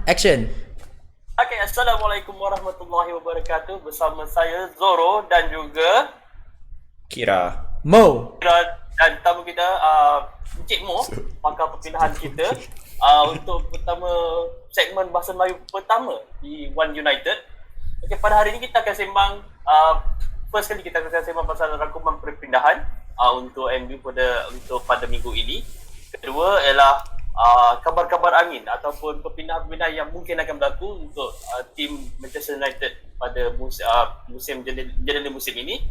Action. Okay, Assalamualaikum warahmatullahi wabarakatuh. Bersama saya Zoro dan juga Kira. Mo. dan tamu kita Encik Mo, pakar perpindahan kita untuk pertama segmen Bahasa Melayu pertama di One United. Okay, pada hari ini kita akan sembang first kali kita akan sembang pasal rangkuman perpindahan untuk MU pada minggu ini. Kedua ialah kabar-kabar angin ataupun perpindahan-perpindahan yang mungkin akan berlaku untuk tim Manchester United pada musim jendela musim ini.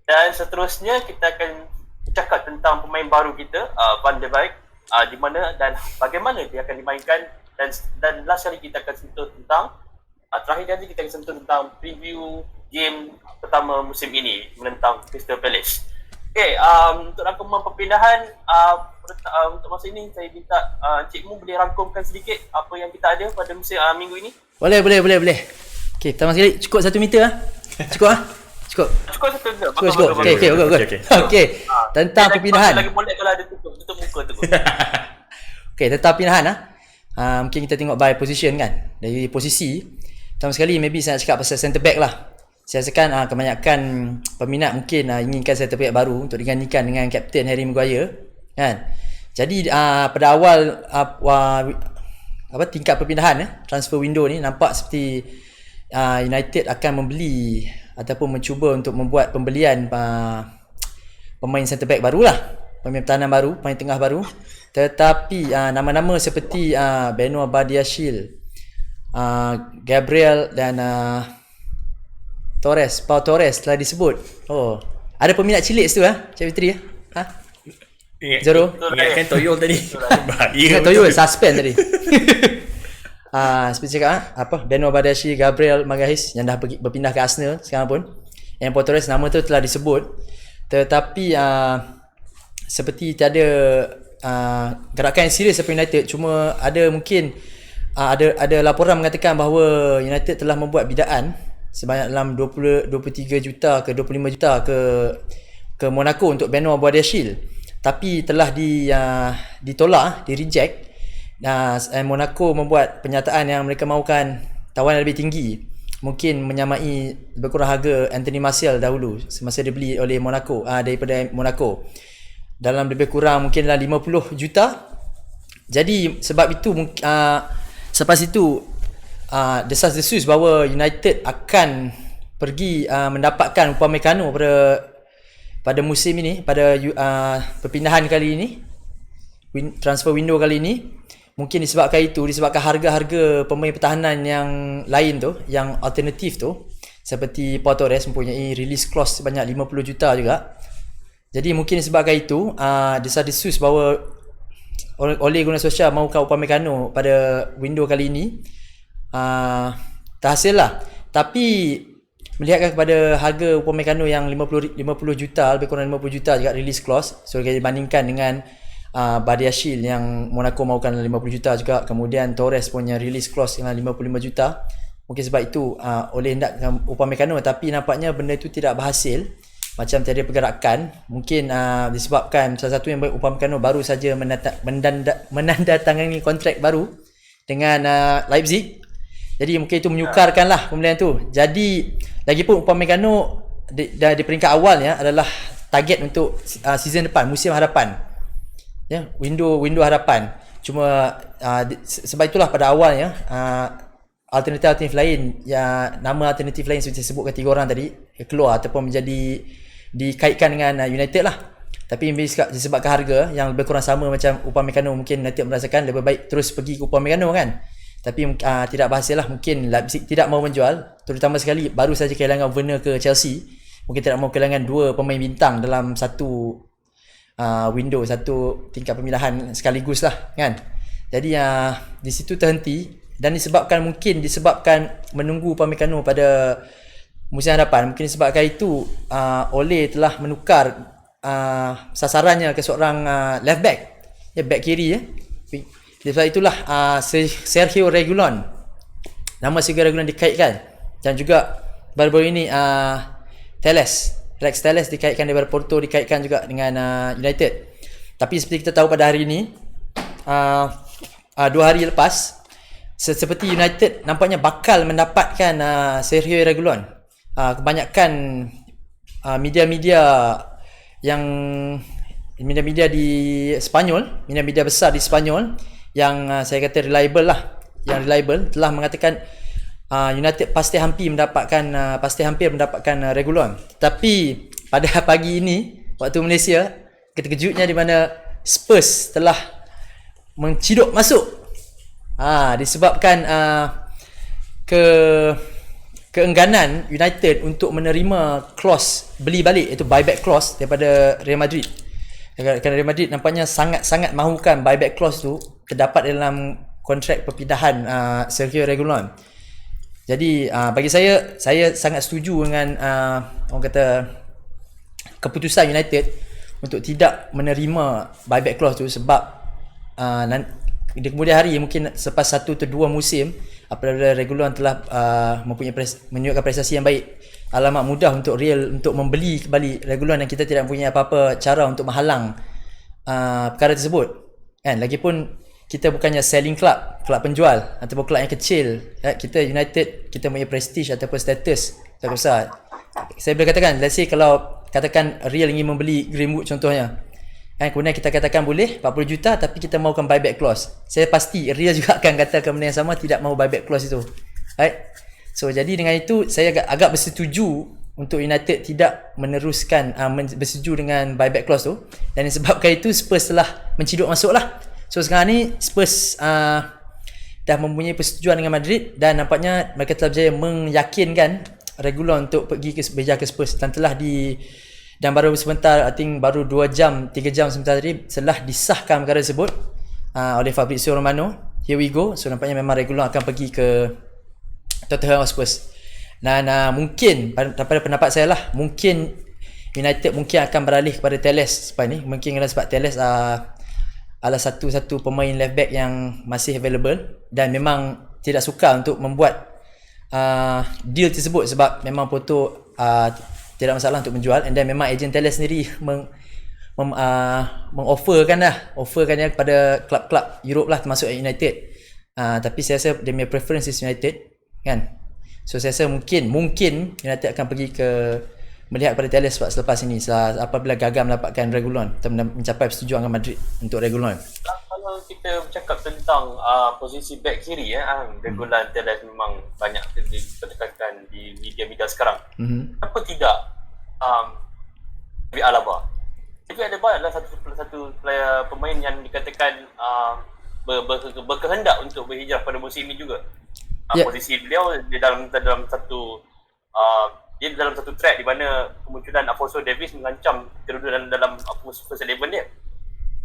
Dan seterusnya kita akan bercakap tentang pemain baru kita, Van der Beek, di mana dan bagaimana dia akan dimainkan, dan last kali kita akan sentuh tentang terakhir kali kita akan sentuh tentang preview game pertama musim ini menentang Crystal Palace. Okay, untuk rangkuman perpindahan untuk masa ini saya minta Encik Mu boleh rangkumkan sedikit apa yang kita ada pada minggu ini. Boleh. Okay, pertama sekali cukup 1 meter lah. Cukup lah. Cukup. Cukup. Okay. Tentang perpindahan. Lagi boleh kalau ada tutup muka tu. Okay, tentang perpindahan lah. Mungkin kita tengok by position kan. Dari posisi, pertama sekali maybe saya nak cakap pasal centre back lah. Saya rasakan kebanyakan peminat mungkin inginkan centre back baru untuk digantikan dengan Kapten Harry Maguire kan. Jadi pada awal tingkat perpindahan transfer window ni nampak seperti United akan membeli ataupun mencuba untuk membuat pembelian pemain centre back barulah, pemain pertahanan baru, pemain tengah baru. Tetapi nama-nama seperti Benoit Badiashile, Gabriel dan Pau Torres telah disebut. Oh, ada peminat cilik situ Cik Fitri Zoro. Ingatkan Toyol tadi. Ingat Toyol suspend tadi. Seperti cakap Benoit Badiashile, Gabriel Magalhaes yang dah berpindah ke Arsenal sekarang pun. Yang Pau Torres nama tu telah disebut. Tetapi seperti tiada gerakan yang serius daripada United. Cuma ada mungkin ada laporan mengatakan bahawa United telah membuat bidaan sebanyak dalam 23 juta ke 25 juta ke Monaco untuk Benoit Badiashile, tapi telah ditolak, di reject. Monaco membuat penyataan yang mereka mahukan tawaran lebih tinggi, mungkin menyamai lebih kurang harga Anthony Martial dahulu semasa dibeli oleh Monaco, daripada Monaco, dalam lebih kurang mungkinlah 50 juta. Jadi sebab itu selepas itu desas-desus bahawa United akan pergi mendapatkan Upamecano pada musim ini, pada perpindahan kali ini, transfer window kali ini. Mungkin disebabkan harga-harga pemain pertahanan yang lain tu, yang alternatif tu, seperti Pau Torres mempunyai release clause sebanyak 50 juta juga. Jadi mungkin disebabkan itu desas-desus bahawa Ole Gunnar Solskjaer mahukan Upamecano pada window kali ini terhasil lah. Tapi melihatkan kepada harga Upamecano yang 50 juta, lebih kurang 50 juta juga release clause, so dibandingkan dengan Badiashile yang Monaco mahukan 50 juta juga, kemudian Torres punya release clause yang 55 juta. Mungkin sebab itu oleh hendakkan Upamecano, tapi nampaknya benda itu tidak berhasil, macam tiada pergerakan. Mungkin disebabkan salah satu yang Upamecano baru saja menandatangani kontrak baru dengan Leipzig. Jadi mungkin itu menyukarkanlah pembelian tu. Jadi lagipun Upamecano di peringkat awalnya adalah target untuk season depan, musim hadapan. Window hadapan. Cuma sebab itulah pada awalnya alternatif lain, nama alternatif lain seperti saya sebutkan 3 orang tadi keluar ataupun menjadi dikaitkan dengan United lah. Tapi disebabkan harga yang lebih kurang sama macam Upamecano, mungkin United merasakan lebih baik terus pergi ke Upamecano kan. Tapi tidak berhasil lah. Mungkin Leipzig tidak mahu menjual, terutama sekali baru saja kehilangan Werner ke Chelsea. Mungkin tidak mahu kehilangan 2 pemain bintang dalam satu window, satu tingkat pemindahan sekaligus lah kan. Jadi di situ terhenti, dan disebabkan menunggu Upamecano pada musim hadapan. Mungkin disebabkan itu Ole telah menukar sasarannya ke seorang left back, back kiri Sebab itulah Sergio Reguilon, nama Sergio Reguilon dikaitkan, dan juga baru-baru ini Rex Telles dikaitkan daripada Porto, dikaitkan juga dengan United. Tapi seperti kita tahu pada hari ini, 2 hari lepas seperti United nampaknya bakal mendapatkan Sergio Reguilon. Kebanyakan media-media yang media-media di Spanyol, media-media besar di Spanyol yang saya kata reliable telah mengatakan United pasti hampir mendapatkan Reguilon. Tapi pada pagi ini waktu Malaysia, kejutnya di mana Spurs telah menciduk masuk disebabkan keengganan United untuk menerima clause beli balik, iaitu buyback clause daripada Real Madrid. Kerana Real Madrid nampaknya sangat mahukan buyback clause tu terdapat dalam kontrak perpindahan Sergio Reguilon. Jadi bagi saya sangat setuju dengan orang kata keputusan United untuk tidak menerima buyback clause tu, sebab di kemudian hari, mungkin selepas 1 atau 2 musim apabila Reguilon telah menunjukkan prestasi yang baik, alamat mudah untuk Real untuk membeli kembali Reguilon, dan kita tidak mempunyai apa-apa cara untuk menghalang perkara tersebut, kan. Lagipun kita bukannya selling club penjual ataupun club yang kecil, kita United, kita punya prestige ataupun status tak besar. Saya boleh katakan, let's say kalau katakan Real ingin membeli Greenwood contohnya, kemudian kita katakan boleh 40 juta tapi kita mahukan buyback clause, saya pasti Real juga akan katakan benda yang sama, tidak mahu buyback clause itu, right? So jadi dengan itu saya agak bersetuju untuk United tidak meneruskan bersetuju dengan buyback clause tu, dan disebabkan itu Spurs telah menciduk masuk lah. So sekarang ni Spurs dah mempunyai persetujuan dengan Madrid, dan nampaknya mereka telah berjaya meyakinkan Reguilon untuk pergi berjaya ke Spurs, dan dan baru sebentar, I think baru 2 jam 3 jam sebentar tadi telah disahkan perkara tersebut oleh Fabrizio Romano. Here we go. So nampaknya memang Reguilon akan pergi ke Tottenham Spurs. Dan mungkin pada pendapat saya lah, mungkin United mungkin akan beralih kepada Telles sebab ni. Mungkin sebab Telles adalah satu pemain left back yang masih available, dan memang tidak suka untuk membuat deal tersebut sebab memang Porto tidak masalah untuk menjual, and then memang ejen Telles sendiri offerkan dia kepada klub-klub Europe lah, termasuk United. Tapi saya rasa dia punya preference is United, kan. So saya rasa mungkin United akan pergi melihat pada Telles sebab selepas ini, apabila gagal mendapatkan Reguilon atau mencapai persetujuan dengan Madrid untuk Reguilon. Kalau kita bercakap tentang posisi back kiri, Reguilon, Telles memang banyak dipercakapkan di media-media sekarang. Kenapa tidak David Alaba? David Alaba adalah satu player pemain yang dikatakan berkehendak untuk berhijrah pada musim ini juga. Posisi beliau dia dalam satu dia dalam satu track di mana kemunculan Alphonso Davies mengancam kedudukan dalam first 11 dia.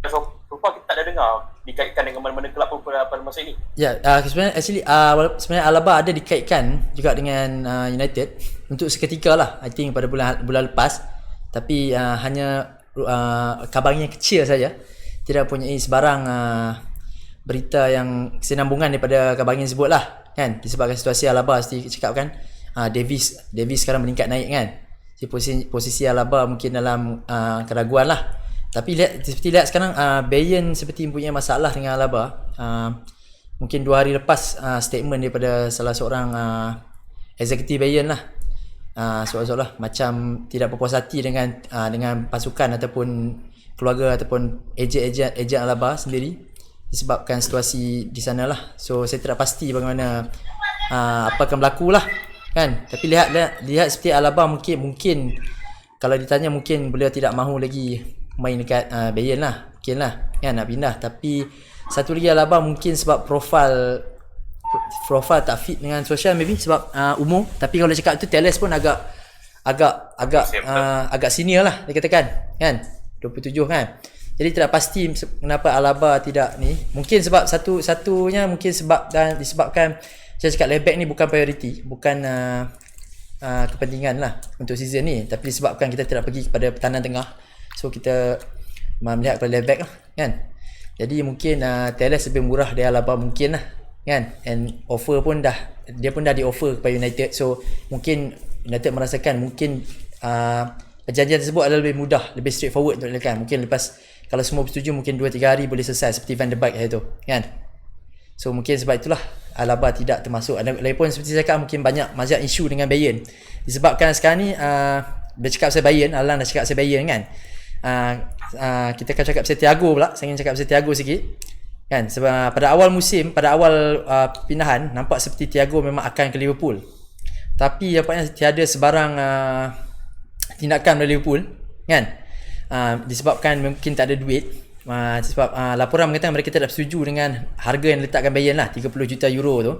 So far kita tak ada dengar dikaitkan dengan mana-mana kelab pun pada masa ini. Sebenarnya Alaba ada dikaitkan juga dengan United untuk seketika lah, I think pada bulan lepas, tapi hanya kabarnya kecil saja, tidak mempunyai sebarang berita yang kesinambungan daripada kabarnya tersebut lah, kan. Disebabkan situasi Alaba seperti cakapkan, Davies sekarang meningkat naik, kan. Posisi Alaba mungkin dalam keraguan lah. Tapi lihat sekarang Bayern seperti mempunyai masalah dengan Alaba. Mungkin 2 hari lepas statement daripada salah seorang eksekutif Bayern lah, seolah-olah macam tidak berpuas hati dengan pasukan ataupun keluarga ataupun ejen Alaba sendiri, disebabkan situasi di sana lah. So saya tidak pasti bagaimana apa akan berlaku lah, kan. Tapi lihat seperti Alaba mungkin kalau ditanya, mungkin beliau tidak mahu lagi main dekat Bayern lah, mungkin lah, kan, nak pindah. Tapi satu lagi Alaba mungkin sebab profile tak fit dengan sosial, maybe sebab umur. Tapi kalau cakap tu Telles pun agak senior lah dia katakan, kan, 27 kan. Jadi tidak pasti kenapa Alaba tidak ni. Mungkin sebab satunya mungkin disebabkan saya cakap left back ni bukan priority, bukan kepentingan lah untuk season ni, tapi disebabkan kita tidak pergi kepada pertahanan tengah, so kita melihat kepada left back lah, kan. Jadi mungkin Telles lebih murah dari Alaba mungkin lah, kan. And dia pun dah di offer kepada United, so mungkin United merasakan mungkin perjanjian tersebut adalah lebih mudah, lebih straightforward untuk dilakukan. Mungkin lepas kalau semua bersetuju, mungkin 2-3 hari boleh selesai seperti Van de Beek hari tu, kan. So mungkin sebab itulah Alaba tidak termasuk. Lagipun seperti saya cakap mungkin banyak isu dengan Bayern. Disebabkan sekarang ni dia cakap pasal Bayern, Alan dah cakap pasal Bayern kan. Kita akan cakap pasal Thiago pula. Saya ingin cakap pasal Thiago sikit. Kan sebab pada awal musim, pada awal pindahan nampak seperti Thiago memang akan ke Liverpool. Tapi nampaknya tiada sebarang tindakan dari Liverpool kan. Disebabkan mungkin tak ada duit. Sebab laporan mengatakan mereka tidak setuju dengan harga yang diletakkan Bayern lah, 30 juta euro tu.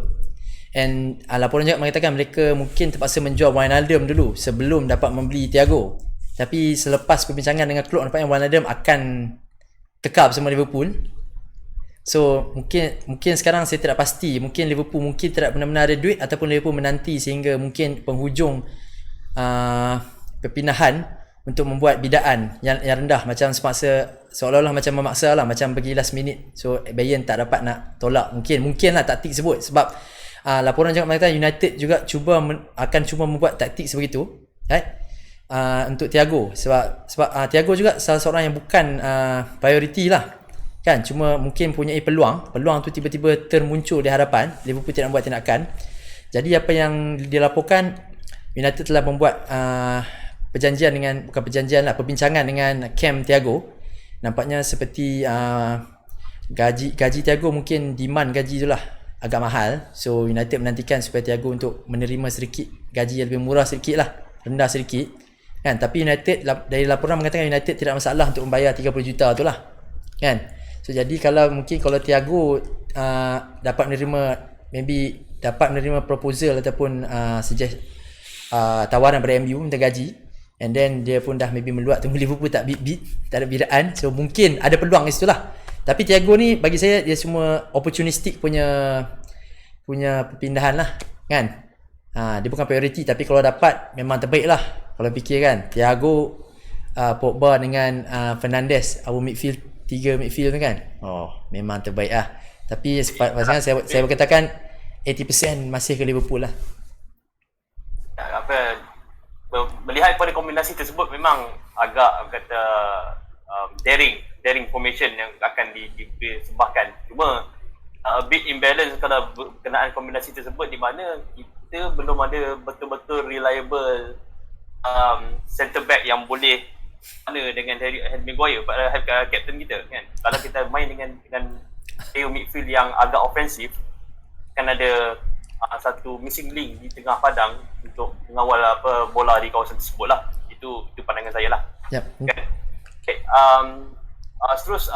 And laporan juga mengatakan mereka mungkin terpaksa menjual Wijnaldum dulu sebelum dapat membeli Thiago. Tapi selepas perbincangan dengan Klopp, nampaknya Wijnaldum akan tekap bersama Liverpool. So mungkin sekarang saya tidak pasti, mungkin Liverpool mungkin tidak benar-benar ada duit, ataupun Liverpool menanti sehingga mungkin penghujung perpindahan untuk membuat bidaan yang rendah, macam seolah-olah macam memaksa lah, macam pergi last minute. So Bayern tak dapat nak tolak, mungkin lah taktik sebut. Sebab laporan juga mengatakan United juga akan cuba membuat taktik sebegitu, right? Untuk Thiago, sebab Thiago juga salah seorang yang bukan priority lah kan, cuma mungkin punya peluang tu tiba-tiba termuncul di hadapan Liverpool, tidak membuat tindakan. Jadi apa yang dilaporkan, United telah membuat perbincangan dengan camp Thiago. Nampaknya seperti gaji Thiago, mungkin demand gaji itulah agak mahal. So United menantikan supaya Thiago untuk menerima sedikit gaji yang lebih murah sedikit lah, rendah sedikit kan. Tapi United, dari laporan mengatakan United tidak masalah untuk membayar 30 juta tu lah kan. So jadi kalau Thiago dapat menerima proposal ataupun tawaran dari MU minta gaji, and then dia pun dah maybe meluat tunggu Liverpool tak beat, tak ada bidaan. So mungkin ada peluang di situ lah. Tapi Thiago ni bagi saya dia semua opportunistic punya perpindahan lah kan. Dia bukan priority, tapi kalau dapat memang terbaik lah. Kalau fikir kan, Thiago, Pogba dengan Fernandes, our midfield, 3 midfield tu kan, memang terbaik lah. Tapi pasangan saya berkatakan 80% masih ke Liverpool lah. Melihat pada kombinasi tersebut, memang agak daring formation yang akan disembahkan. Cuma a bit imbalance kalau berkenaan kombinasi tersebut, di mana kita belum ada betul-betul reliable centre back yang boleh mana dengan Harry Maguire, captain kita kan. Kalau kita main dengan trio midfield yang agak ofensif, akan ada satu missing link di tengah padang untuk mengawal bola di kawasan tersebut lah. Itu pandangan saya lah. Yep. Okay. Terus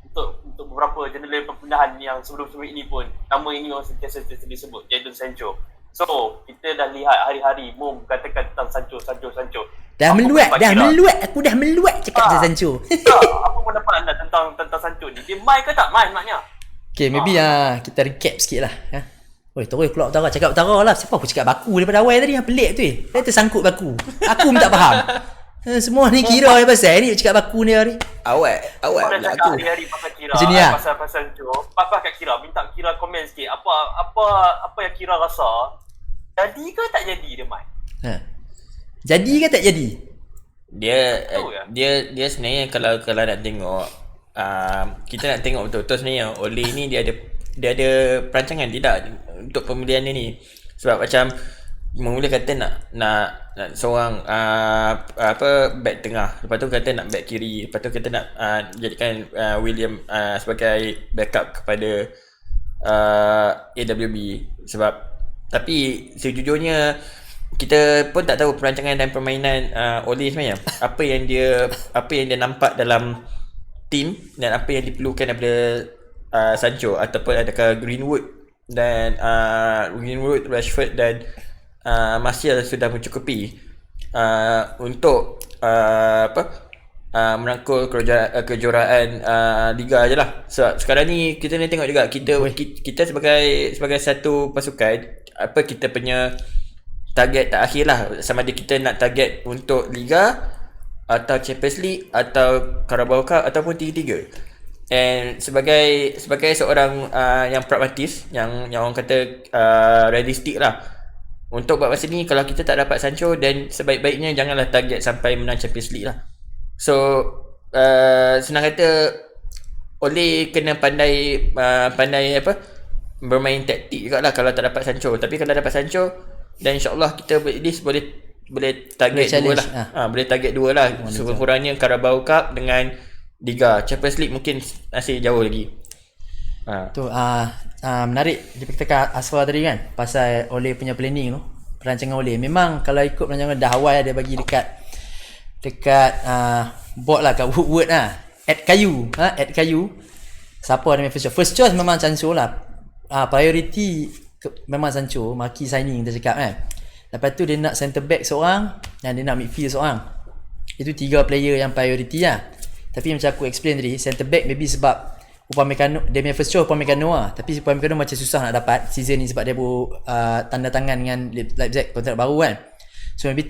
untuk beberapa jendela perpindahan yang sebelum-sebelum ini pun, nama ini orang sentiasa disebut, Jadon Sancho. So kita dah lihat hari-hari Mom katakan tentang Sancho. Dah meluat, aku dah meluat cakap pasal Sancho. Apa pendapat anda tentang Sancho ni? Dia main ke tak main maknanya? Okay, maybe kita recap sikit lah. Oi, terus keluar utara, cakap utara lah. Siapa aku cakap baku daripada awal tadi? Pelik tu Dia tersangkut baku. Aku pun tak faham. Semua ni kira apa pasal ni cakap baku ni hari. Awak dah lah cakap aku. hari-hari pasal kira. Macam ni lah. Pasal Sancho. Apa kat kira? Minta kira komen sikit. Apa yang kira rasa? Jadi ke tak jadi dia main? Jadi ke tak jadi? Dia sebenarnya kalau nak tengok, kita nak tengok betul-betul sebenarnya Ole ni dia ada perancangan tidak untuk pemilihan dia ni. Sebab macam mula kata nak seorang back tengah, lepas tu kata nak back kiri, lepas tu kata nak jadikan William sebagai backup kepada AWB. Tapi sejujurnya kita pun tak tahu perancangan dan permainan Ole sebenarnya. Apa yang dia nampak dalam team dan apa yang diperlukan daripada Sancho, ataupun adakah Greenwood, Rashford dan Martial sudah mencukupi untuk merangkul kejuaraan Liga je lah. So, sekarang ni kita ni tengok juga kita sebagai satu pasukan, apa kita punya target terakhir lah, sama ada kita nak target untuk Liga atau Champions League atau Carabao Cup ataupun tiga-tiga. And sebagai seorang yang pragmatis, yang orang kata realistik lah, untuk buat masa ni, kalau kita tak dapat Sancho, dan sebaik-baiknya janganlah target sampai menang Champions League lah. So senang kata Ole kena pandai bermain taktik juga lah kalau tak dapat Sancho. Tapi kalau dapat Sancho, dan insyaAllah kita at least boleh target dua lah. Boleh target dua lah. Sekurang-kurangnya Carabao Cup dengan Liga. Champions League mungkin masih jauh lagi. Tu menarik dia kata Asfar tadi kan pasal Ole punya planning tu, perancangan Ole. Memang kalau ikut perancangan dah awal dia bagi dekat board lah, kat Woodward lah, add kayu siapa ada first choice memang Sancho lah. Priority memang Sancho, marquee signing kita cakap kan. Lepas tu dia nak centre back seorang dan dia nak midfield seorang. Itu 3 player yang priority lah. Tapi macam aku explain tadi, centre back maybe sebab Upamecano, dia punya first choice Upamecano lah. Tapi Upamecano macam susah nak dapat season ni sebab dia baru tanda tangan dengan Leipzig, kontrak baru kan. So maybe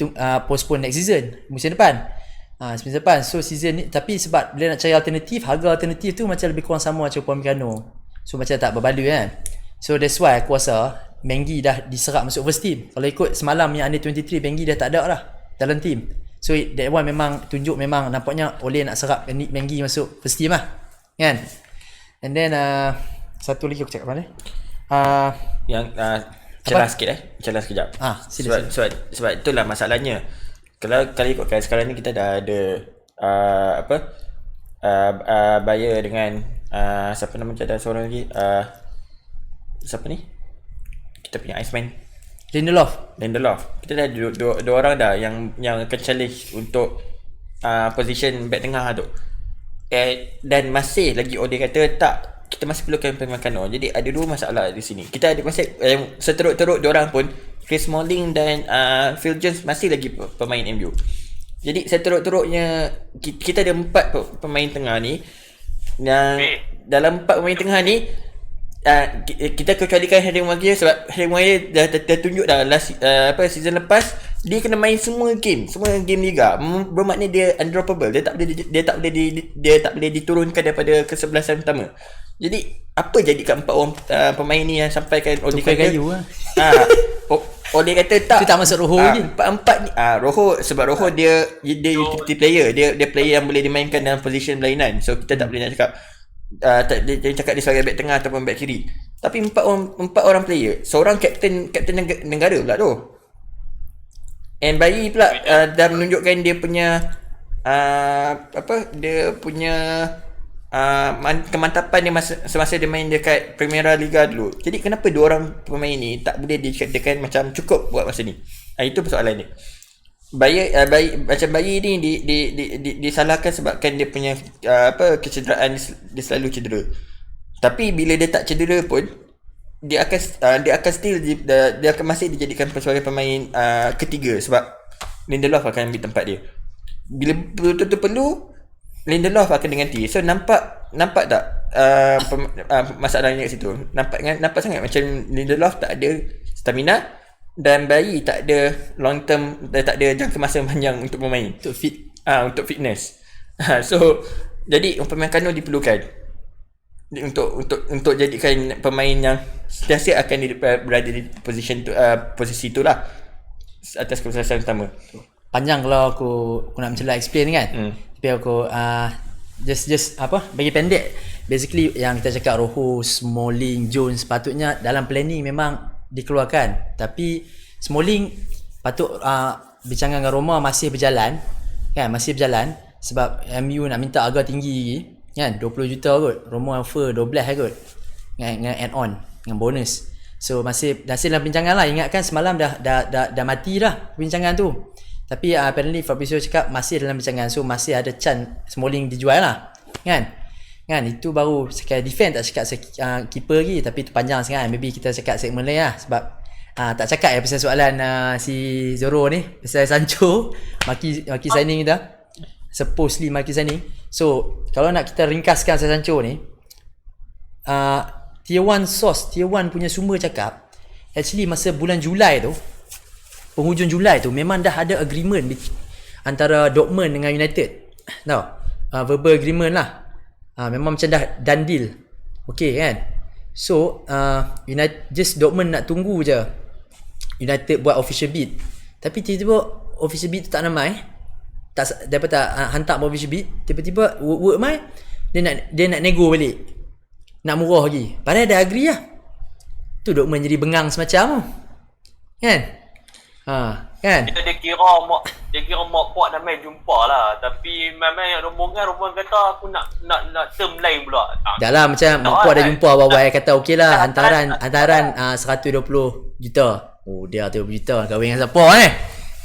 postpone next season, musim depan. Musim depan. So season ni, tapi sebab dia nak cari alternatif, harga alternatif tu macam lebih kurang sama macam Upamecano. So macam tak berbaloi kan. So that's why aku rasa Mengi dah diserap masuk first team. Kalau ikut semalam yang under 23, Mengi dah tak ada lah dalam team. So that one memang tunjuk, memang nampaknya Ole nak serap Mengi masuk first team lah kan. And then satu lagi aku cakap apa ni? Yang celah sikit celah sekejap. Sebab itulah masalahnya. Kalau ikutkan sekarang ni kita dah ada buyer dengan siapa nama dia, ada seorang lagi siapa ni? Kita punya Iceman Lindelof. Kita dah dua orang dah yang akan challenge untuk position back tengah tu. Dan masih lagi Ole kata tak, kita masih perlukan Upamecano. Jadi ada dua masalah di sini. Kita ada masih seteruk-teruk diorang pun, Chris Smalling dan Phil Jones masih lagi pemain MU. Jadi seteruk-teruknya kita ada 4 pemain tengah ni. Yang dalam 4 pemain tengah ni kita kecualikan Harry Maguire sebab Harry Maguire dah tunjuk dah season lepas dia kena main semua game liga. Bermakna dia undroppable. Dia tak boleh diturunkan daripada kesebelasan utama. Jadi apa jadi kat 4 orang pemain ni yang sampaikan Ole kata kayu lah. Ole kata tak. Itu tak masuk Roho lagi. 4 ni Roho, sebab Roho dia utility player. Dia player yang boleh dimainkan dalam position berlainan. So kita tak boleh nak cakap dia cakap dia sebagai back tengah ataupun back kiri. Tapi 4 orang player. Seorang kapten negara pula tu. And Bayi pula dah menunjukkan dia punya kemantapan dia semasa dia main dekat Primera Liga dulu. Jadi kenapa 2 orang pemain ni tak boleh dikatakan macam cukup buat masa ni? Itu persoalan dia. Bayi ni disalahkan sebabkan dia punya kecederaan, dia selalu cedera. Tapi bila dia tak cedera pun dia akan still dia akan masih dijadikan sebagai pemain ketiga sebab Lindelof akan ambil tempat dia. Bila betul-betul perlu, Lindelof akan diganti. So nampak tak masalahnya kat situ. Nampak sangat macam Lindelof tak ada stamina dan Bayi tak ada long term, tak ada jangka masa panjang untuk bermain, Untuk fit. untuk fitness. So jadi Upamecano diperlukan untuk jadikan pemain yang sentiasa akan berada di posisi itulah atas kesuksesan utama. Panjang kalau aku nak macam explain kan. Tapi aku just bagi pendek. Basically yang kita cakap Roho, Smalling, Jones patutnya dalam planning memang dikeluarkan. Tapi Smalling patut bincangan dengan Roma masih berjalan kan, sebab MU nak minta harga tinggi kan, 20 juta kot. Roma offer 12 kot dengan add on, dengan bonus. So masih dalam bincangan lah. Ingatkan semalam dah mati dah bincangan tu. Tapi apparently Fabrizio cakap masih dalam bincangan. So masih ada chance Smalling dijual lah kan. Itu baru sekali defend, tak cakap keeper lagi. Tapi itu panjang sangat. Maybe kita cakap segmen lain lah. Sebab tak cakap pasal soalan si Zoro ni, pasal Sancho maki signing kita, supposedly maki signing. So kalau nak kita ringkaskan pasal Sancho ni, Tier 1 punya sumber cakap actually masa bulan Julai tu, penghujung Julai tu memang dah ada agreement antara Dortmund dengan United. Tahu? Verbal agreement lah. Memang macam dah done deal. Okay kan? So Dortmund nak tunggu je United buat official bid. Tapi tiba-tiba official bid tu tak namai. Dapat tak hantar official bid. Tiba-tiba work mai dia nak nego balik. Nak murah lagi. Padahal dah agree lah. Tu Dortmund jadi bengang semacam tu. Kan? Kan? Dia kira mak puak dah main jumpa lah. Tapi memang yang rombongan kata aku nak term lain pula. Dah lah macam mak puak dah jumpa awal-awal kata okey lah hantaran 120 juta. Oh dia 120 juta kahwin dengan siapa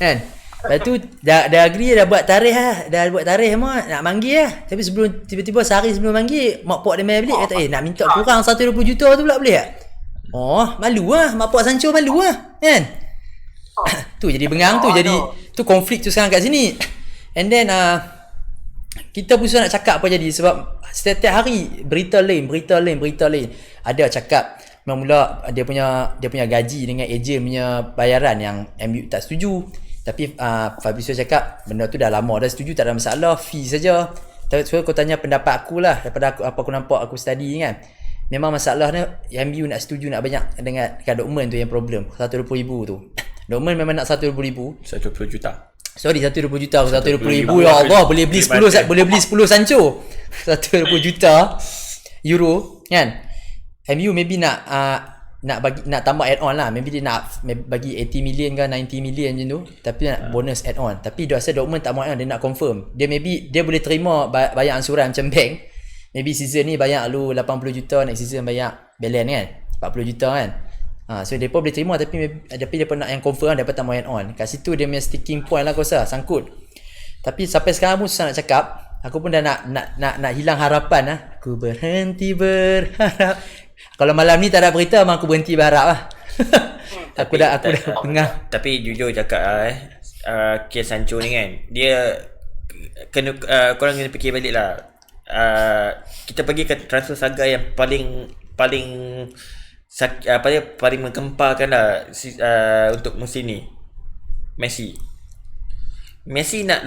kan? Lepas tu dah agree dah buat tarikh lah. Dah buat tarikh semua nak manggil lah. Tapi sebelum tiba-tiba sehari sebelum manggil mak puak dia main balik kata nak minta kurang 120 juta tu pula boleh tak? Oh malu lah mak puak Sancho malu lah kan? Tu jadi bengang tu jadi tu konflik tu sekarang kat sini. And then kita pun susah nak cakap apa jadi sebab setiap hari berita lain. Ada cakap mula dia punya gaji dengan ejen punya bayaran yang MU tak setuju. Tapi Fabrizio cakap benda tu dah lama dah setuju, tak ada masalah, fee saja. Tapi so, kau tanya pendapat aku lah daripada apa aku nampak aku study kan. Memang masalahnya MU nak setuju nak banyak dengan Dortmund tu yang problem 120,000 tu. Dortmund memang nak 120,000. 120 juta. Sorry 120 juta 120,000 ya Allah boleh beli 10 Sancho 120 juta euro kan. MU maybe nak tambah add on lah, maybe dia nak bagi 80 million ke 90 million macam tu, tapi nak bonus add on. Tapi dia rasa Dortmund tak mau add on, dia nak confirm. Dia maybe dia boleh terima bayar ansuran macam bank. Maybe season ni bayar lu 80 juta, next season bayar balance kan 40 juta kan. So dia pun boleh terima tapi dia pun nak yang confirm kan, dia pun tak mau add on. Kat situ dia punya sticking point lah aku rasa sangkut. Tapi sampai sekarang pun susah nak cakap. Aku pun dah nak hilang harapan lah. Aku berhenti berharap. Kalau malam ni tak ada berita memang aku berhenti berharap lah. aku dah tengah. Tapi jujur cakap kes Sancho ni kan, dia kena korang kena fikir balik lah. Kita pergi ke transfer saga yang paling menggemparkan lah untuk musim ni. Messi nak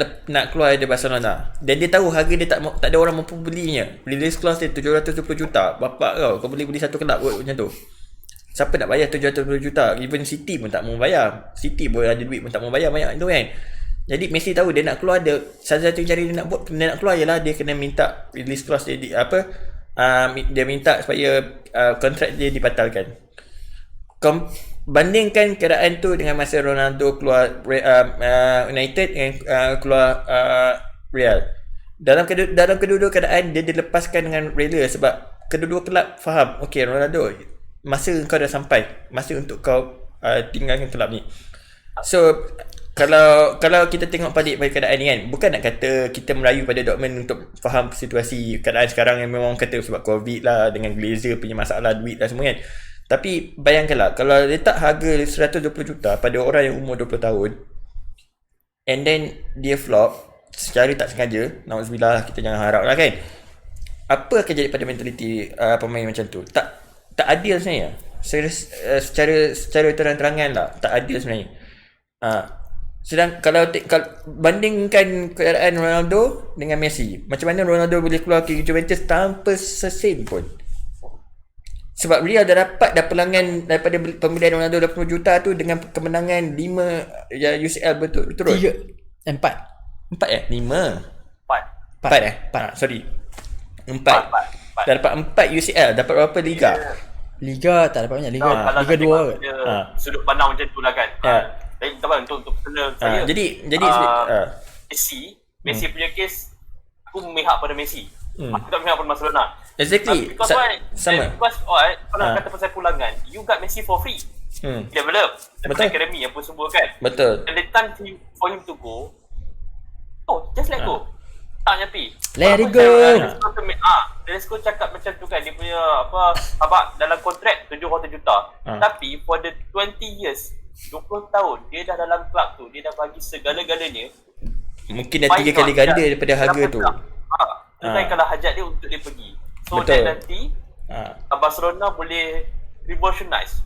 keluar dari Barcelona dan dia tahu harga dia tak ada orang mampu belinya. Release clause dia 720 juta. Bapak kau boleh beli satu kelab macam tu. Siapa nak bayar 720 juta? Even City pun tak mau bayar. City pun ada duit pun tak mau bayar banyak tu kan. Jadi Messi tahu dia nak keluar, dia satu-satu cara dia nak buat, dia nak keluar ialah dia kena minta release clause dia dia minta supaya kontrak dia dibatalkan. Bandingkan keadaan tu dengan masa Ronaldo keluar United dengan keluar Real. Dalam kedua-dua keadaan dia dilepaskan dengan rela sebab kedua-dua kelab faham, okey Ronaldo, masa kau dah sampai, masa untuk kau tinggalkan kelab ni. So kalau kita tengok balik pada keadaan ni kan, bukan nak kata kita merayu pada Dortmund untuk faham situasi keadaan sekarang yang memang kata sebab Covid lah, dengan Glazer punya masalah duit lah semua kan. Tapi bayangkanlah kalau letak harga 120 juta pada orang yang umur 20 tahun and then dia flop secara tak sengaja, na'udzubillah, kita jangan harap lah kan. Apa akan jadi pada mentaliti pemain macam tu? Tak adil sebenarnya. Secara terang-terangan lah tak adil sebenarnya. Sedang kalau bandingkan keadaan Ronaldo dengan Messi, macam mana Ronaldo boleh keluar ke Juventus tanpa sesen pun? Sebab Real dah dapat pelanggan daripada pembelian Ronaldo 80 juta tu dengan kemenangan 5 UCL betul-betul. 4 5 4 sorry 4 dah dapat 4 UCL. Dapat berapa Liga? Liga tak dapat banyak. Liga 2 sudut pandang macam tu lah kan. Tapi tak apa untuk personal saya. Jadi Messi punya case aku memihak pada Messi. Aku tak memihak pada Barcelona. Exactly. Sama. Because kalau kata pasal pulangan, you got Messi for free. Develop academy apa semua kan. Betul. And the time for him to go, just let go. Tak nyapi. Let it go. Lesko cakap macam tu kan, dia punya abang dalam kontrak 700 juta. Tapi for the 20 years, 20 tahun dia dah dalam klub tu, dia dah bagi segala-galanya. Mungkin dah 3 kali ganda daripada harga tu. Tunaikanlah hajat dia untuk dia pergi. So betul. that nanti Barcelona boleh revolutionize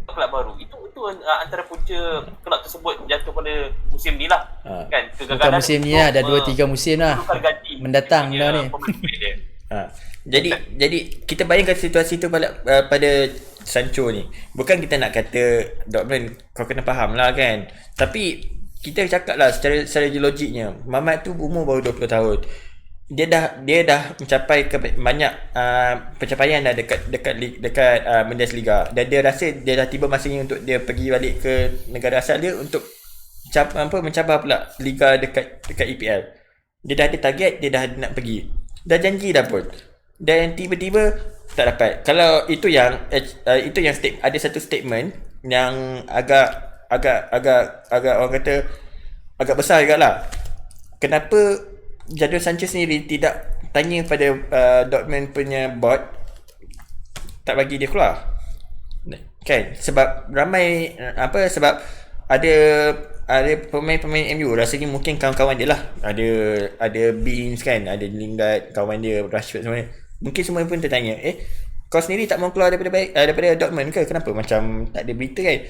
kelab baru. Itu antara punca kelab tersebut jatuh pada musim ni lah. Kan kegagalan. Bukan musim ni lah, dah 2-3 musim lah mendatang dah ni. Jadi kita bayangkan situasi tu pada Sancho ni. Bukan kita nak kata Dortmund kau kena faham lah kan. Tapi kita cakap lah secara logiknya, Mamat tu umur baru 20 tahun. dia dah mencapai banyak pencapaian dah dekat Bundesliga, dan dia rasa dia dah tiba masanya untuk dia pergi balik ke negara asal dia untuk mencabar pula liga dekat EPL. Dia dah ada target, dia dah nak pergi, dah janji dah pun, dan tiba-tiba tak dapat. Kalau itu yang ada satu statement yang agak orang kata agak besar jugalah. Kenapa Jadon Sancho sendiri tidak tanya pada Dortmund punya board tak bagi dia keluar, kan? Sebab ramai sebab ada pemain-pemain MU rasanya mungkin kawan-kawan dia lah, ada Beans kan, ada Lingard, kawan dia Rashford semua, mungkin semua pun tertanya, kau sendiri tak mau keluar daripada Dortmund ke? Kenapa macam tak ada berita kan?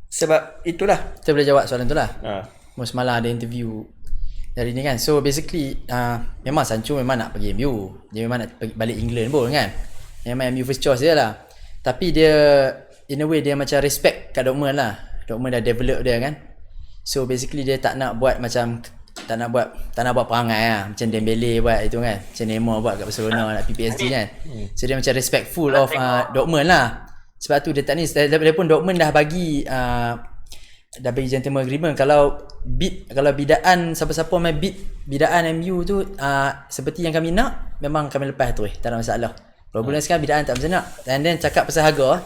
Sebab itulah Kita boleh jawab soalan tu lah. Semalam ada interview dari ni kan. So basically memang Sancho memang nak pergi MU, dia memang nak pergi balik England pun kan, memang MU first choice dia lah. Tapi dia in a way dia macam respect kat Dortmund lah. Dortmund dah develop dia kan. So basically dia tak nak buat perangai lah, macam Dembele buat itu kan, macam Neymar buat kat Barcelona nak PSG kan. So dia macam respectful of Dortmund lah. Sebab tu dia tak ni, dia pun Dortmund dah bagi gentleman agreement. Kalau bidaan siapa-siapa main bidaan MU tu seperti yang kami nak, memang kami lepas tu tak ada masalah. Problem sekarang bidaan tak macam nak. And then cakap pasal harga,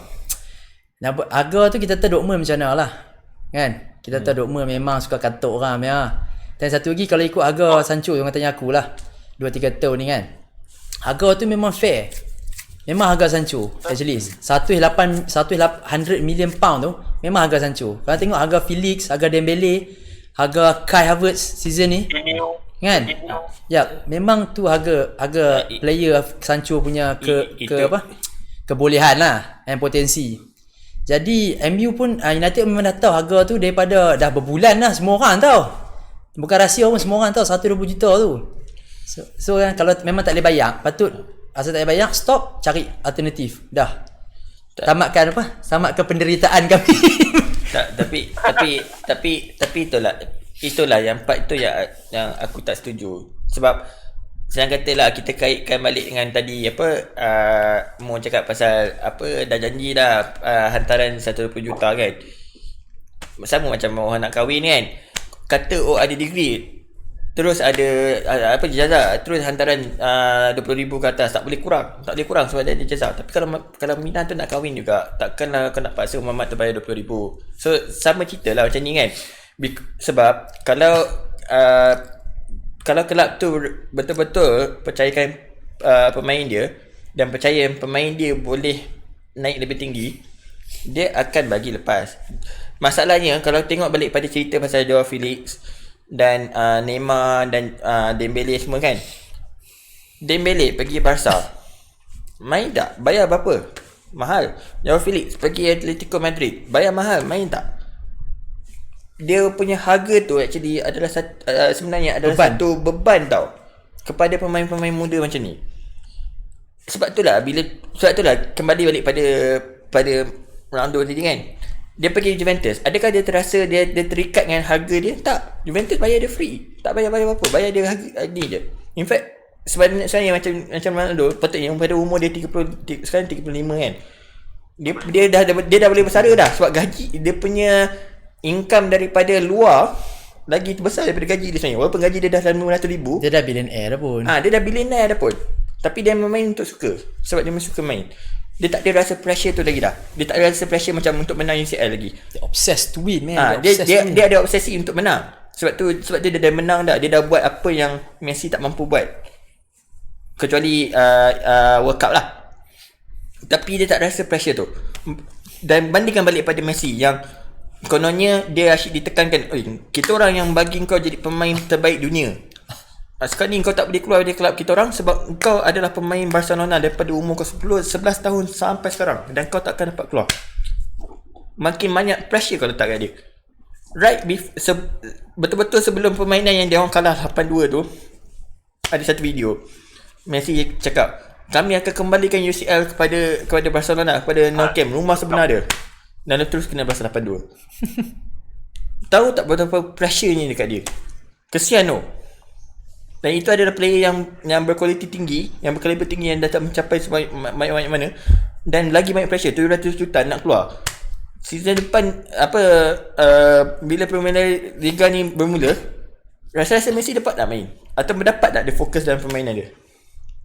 harga tu kita tahu Dortmund macam mana lah kan. Kita tahu Dortmund memang suka katuk orang ya. Dan satu lagi, kalau ikut harga Sancho yang tanya aku lah 2-3 tahun ni kan, harga tu memang fair. Memang harga Sancho actually 100 million pound tu memang harga Sancho. Kalau tengok harga Felix, harga Dembele, harga Kai Havertz season ni kan, ya memang tu harga player Sancho punya kebolehan lah and potensi. Jadi MU pun United memang dah tahu harga tu daripada dah berbulan lah, semua orang tahu, bukan rahsia pun, semua orang tahu 120 juta tu. So kan, kalau memang tak boleh bayar, patut asal tak boleh bayar, stop, cari alternatif. Dah tamatkan penderitaan kami. Tapi itulah yang part tu yang aku tak setuju. Sebab senang katalah kita kaitkan balik dengan tadi mau cakap pasal dah janji dah hantaran 120 juta kan. Sama macam orang nak kahwin kan, kata ada degree, terus ada ijazah, terus hantaran 20,000 ke atas, tak boleh kurang sebab dia ada ijazah. Tapi kalau Mina tu nak kahwin juga, takkanlah kau nak paksa Muhammad tu bayar 20,000. So sama cerita lah macam ni kan. Sebab kalau kelab tu betul-betul percayakan pemain dia, dan percaya pemain dia boleh naik lebih tinggi, dia akan bagi lepas. Masalahnya kalau tengok balik pada cerita pasal Joao Felix dan Neymar dan Dembele semua kan, Dembele pergi Barca, main tak? Bayar berapa? Mahal. Joao Felix pergi Atletico Madrid, bayar mahal, main tak? Dia punya harga tu actually adalah sebenarnya adalah satu beban tau kepada pemain-pemain muda macam ni. Sebab itulah kembali balik pada Ronaldo tadi kan, dia pergi Juventus, adakah dia terasa dia terikat dengan harga dia? Tak. Juventus bayar dia free, tak bayar berapa, bayar dia harga ni je. In fact sebenarnya macam Ronaldo, patutnya pada umur dia 30, sekarang 35 kan, dia dah boleh bersara dah, sebab gaji dia punya income daripada luar lagi besar daripada gaji dia sebenarnya. Walaupun gaji dia dah dalam 500,000, dia dah billionaire dah pun. Dia dah billionaire dah pun. Tapi dia main untuk suka, sebab dia suka main. Dia tak ada rasa pressure tu lagi dah. Dia tak ada rasa pressure macam untuk menang UCL lagi. Dia obsessed to win man. Dia ada obsesi untuk menang. Sebab dia dah menang dah. Dia dah buat apa yang Messi tak mampu buat, kecuali World Cup lah. Tapi dia tak rasa pressure tu. Dan bandingkan balik pada Messi yang kononnya dia asyik ditekankan, kita orang yang bagi kau jadi pemain terbaik dunia. Sekarang ni kau tak boleh keluar dari kelab kita orang sebab kau adalah pemain Barcelona daripada umur kau 11 tahun sampai sekarang, dan kau takkan dapat keluar. Makin banyak pressure kau letak kat dia. Right, betul-betul sebelum permainan yang dia orang kalah 8-2 tu, ada satu video Messi cakap, kami akan kembalikan UCL kepada Barcelona, kepada Nou Camp, rumah sebenar dia. Dan dia terus kena balas 8-2. Tahu tak betapa pressure ni dekat dia? Kesian tu. Dan itu adalah player yang berkualiti tinggi, yang berkaliber tinggi, yang dah tak mencapai banyak mana. Dan lagi banyak pressure, 700 juta nak keluar. Season depan bila permainan Liga ni bermula, rasa Messi dapat tak main? Atau mendapat tak dia fokus dalam permainan dia?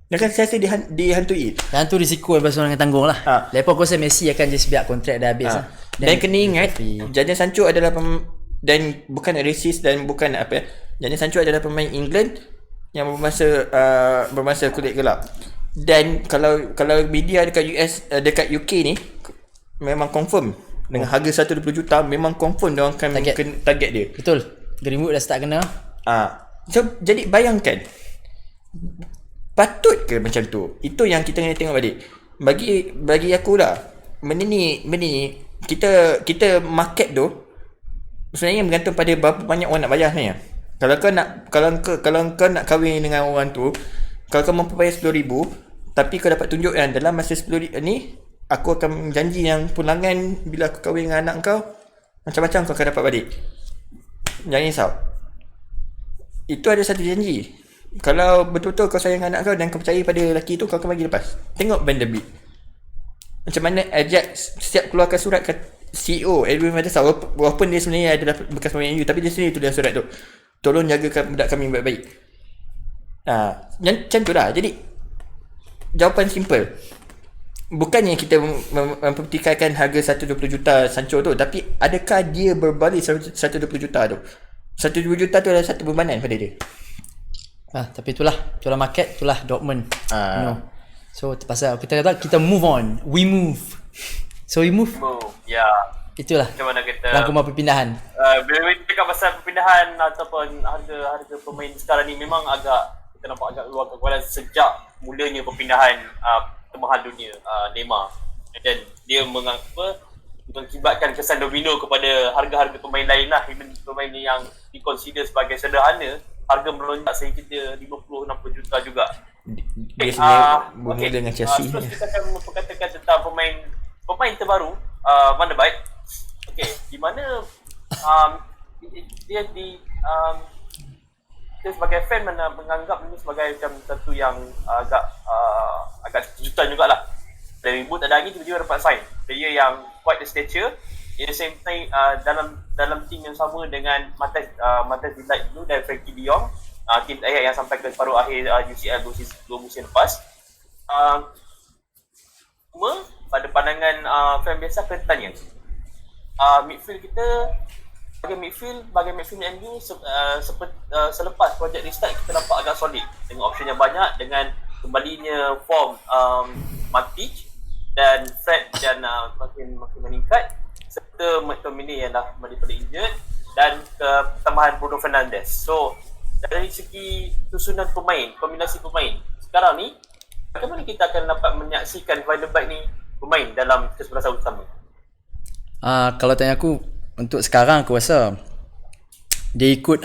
Dan kan saya rasa dihantui. Yang tu risiko Barcelona akan tanggung lah. Lepas aku rasa Messi akan just biar kontrak dah habis lah. Dan kena ingat, Jadon Sancho adalah dan bukan racist dan bukan Jadon Sancho adalah pemain England yang bermasa kulit gelap. Dan kalau media dekat dekat UK ni memang confirm dengan harga 120 juta, memang confirm dia akan target dia. Betul. Greenwood dah start kena. So jadi bayangkan, patut ke macam tu? Itu yang kita kena tengok balik. Bagi aku lah, benda ni kita market tu sebenarnya bergantung pada berapa banyak orang nak bayar sebenarnya. Kalau kau nak kahwin dengan orang tu, kalau kau mampu bayar 10,000, tapi kau dapat tunjuk yang dalam masa 10 ni aku akan janji yang pulangan bila aku kahwin dengan anak kau macam-macam kau akan dapat balik. Jangan risau. Itu ada satu janji. Kalau betul-betul kau sayang anak kau dan kau percaya pada lelaki tu, kau akan bagi lepas. Tengok Van der Beek. Macam mana Ajax setiap keluarkan surat ke CEO Edwin van der Sar, walaupun dia sebenarnya adalah bekas pemain MU, tapi dia sendiri tulis surat tu, tolong jaga budak kami baik-baik. Macam tu lah. Jadi jawapan simple, bukannya kita mempertikaikan harga 120 juta Sancho tu, tapi adakah dia berbalik 120 juta tu? 120 juta tu adalah satu bebanan pada dia. Tapi itulah market, itulah Dortmund. So pasal kita kata kita move on, we move. So we move. Ya. Itulah. Macam mana kita rangkuman perpindahan. Bila kita cakap pasal perpindahan ataupun harga pemain sekarang ni, memang kita nampak agak luar kekuatan sejak mulanya perpindahan termahal dunia Neymar. Dan dia mengakibatkan kesan domino kepada harga-harga pemain lain lah. Even pemain yang dikonsider sebagai sederhana, harga melonjak sehingga 50-60 juta juga. Dia sebenarnya bermula dengan Chelsea. Terus kita akan memperkatakan tentang pemain terbaru, Van der Beek. Di mana dia sebagai fan menganggap ini sebagai macam satu yang agak kejutan jugalah. Dari ribut tak ada angin, tiba-tiba dapat sign player yang quite the stature, in the same time dalam team yang sama dengan Matthias de Ligt dulu dan Frankie de Jong, tim Ajax yang sampai ke separuh akhir UCL 2 musim lepas. Cuma pada pandangan fan biasa kena tanya, midfield kita bagi midfield MU selepas projek restart, kita nampak agak solid dengan option yang banyak, dengan kembalinya form Matic dan Fred dan makin meningkat, serta McTominay yang dah daripada injured, dan tambahan Bruno Fernandes. So dari segi susunan pemain, kombinasi pemain sekarang ni, bagaimana kita akan dapat menyaksikan Van der Beek ni bermain dalam kesebelasan utama? Kalau tanya aku, untuk sekarang aku rasa dia ikut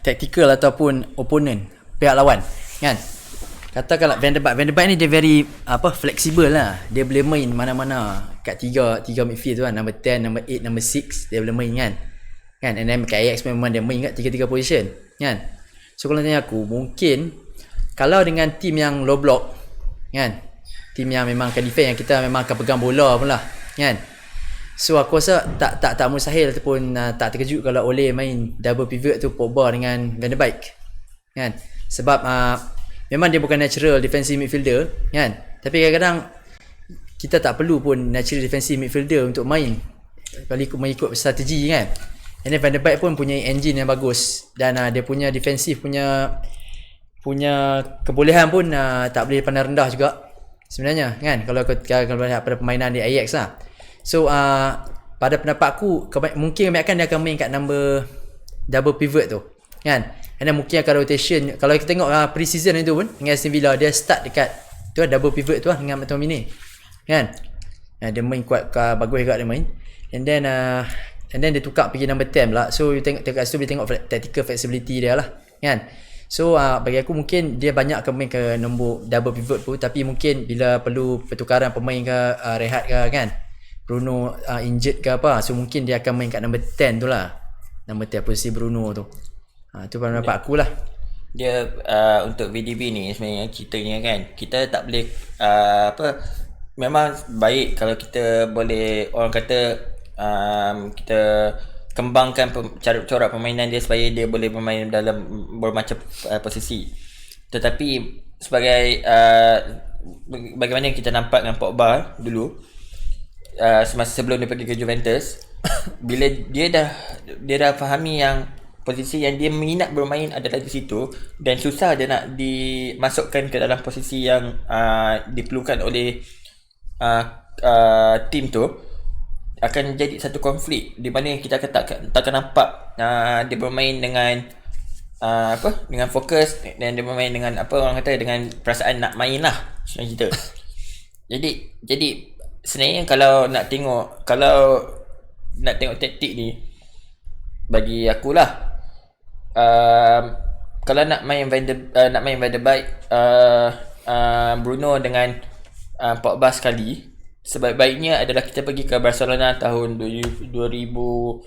tactical ataupun opponent, pihak lawan kan. Katakanlah Van der Beek ni dia very flexible lah. Dia boleh main mana-mana kat tiga midfield tu kan, number 10, number 8, number 6 dia boleh main kan. And then kat Ajax memang dia main kat tiga position kan. So kalau tanya aku, mungkin kalau dengan team yang low block kan, team yang memang akan defend, yang kita memang akan pegang bola pun lah kan. So aku rasa tak mustahil ataupun tak terkejut kalau Ole main double pivot tu, Pogba dengan Van der Beek kan. Sebab memang dia bukan natural defensive midfielder kan, tapi kadang-kadang kita tak perlu pun natural defensive midfielder untuk main kalau mengikut strategi kan. And then Van der Beek pun punya engine yang bagus, dan dia punya defensif punya kebolehan pun tak boleh pandang rendah juga sebenarnya kan, kalau lihat pada permainan di Ajax lah. So pada pendapat aku, mungkin kebanyakan dia akan main kat number double pivot tu kan. And then mungkin akan rotation. Kalau kita tengok pre-season itu pun dengan Aston Villa, dia start dekat tu double pivot tu lah dengan McTominay kan. Dia main kuat, bagus juga dia main. And then dia tukar pergi number 10 pula. So you tengok situ, boleh tengok tactical flexibility dia lah kan. So bagi aku mungkin dia banyak akan main ke nombor double pivot pun, tapi mungkin bila perlu pertukaran pemain ke rehat ke kan, Bruno injured ke apa, so mungkin dia akan main kat number 10 tu lah, number 10 posisi Bruno tu. Itu pendapat aku lah. untuk VDB ni sebenarnya ceritanya kan, kita tak boleh memang baik kalau kita boleh, orang kata kita kembangkan cara corak permainan dia supaya dia boleh bermain dalam bermacam posisi. Tetapi sebagai bagaimana kita nampak dengan Pogba dulu, semasa sebelum dia pergi ke Juventus, bila dia dah fahami yang posisi yang dia minat bermain adalah di situ, dan susah dia nak dimasukkan ke dalam posisi yang diperlukan oleh tim tu, akan jadi satu konflik di mana kita takkan nampak dia bermain dengan dengan fokus, dan dia bermain dengan orang kata dengan perasaan nak main lah senang cerita. Jadi sebenarnya kalau nak tengok taktik ni, bagi akulah, kalau nak main Van der Beek, Bruno dengan Pogba sekali, sebaik-baiknya adalah kita pergi ke Barcelona tahun 2014,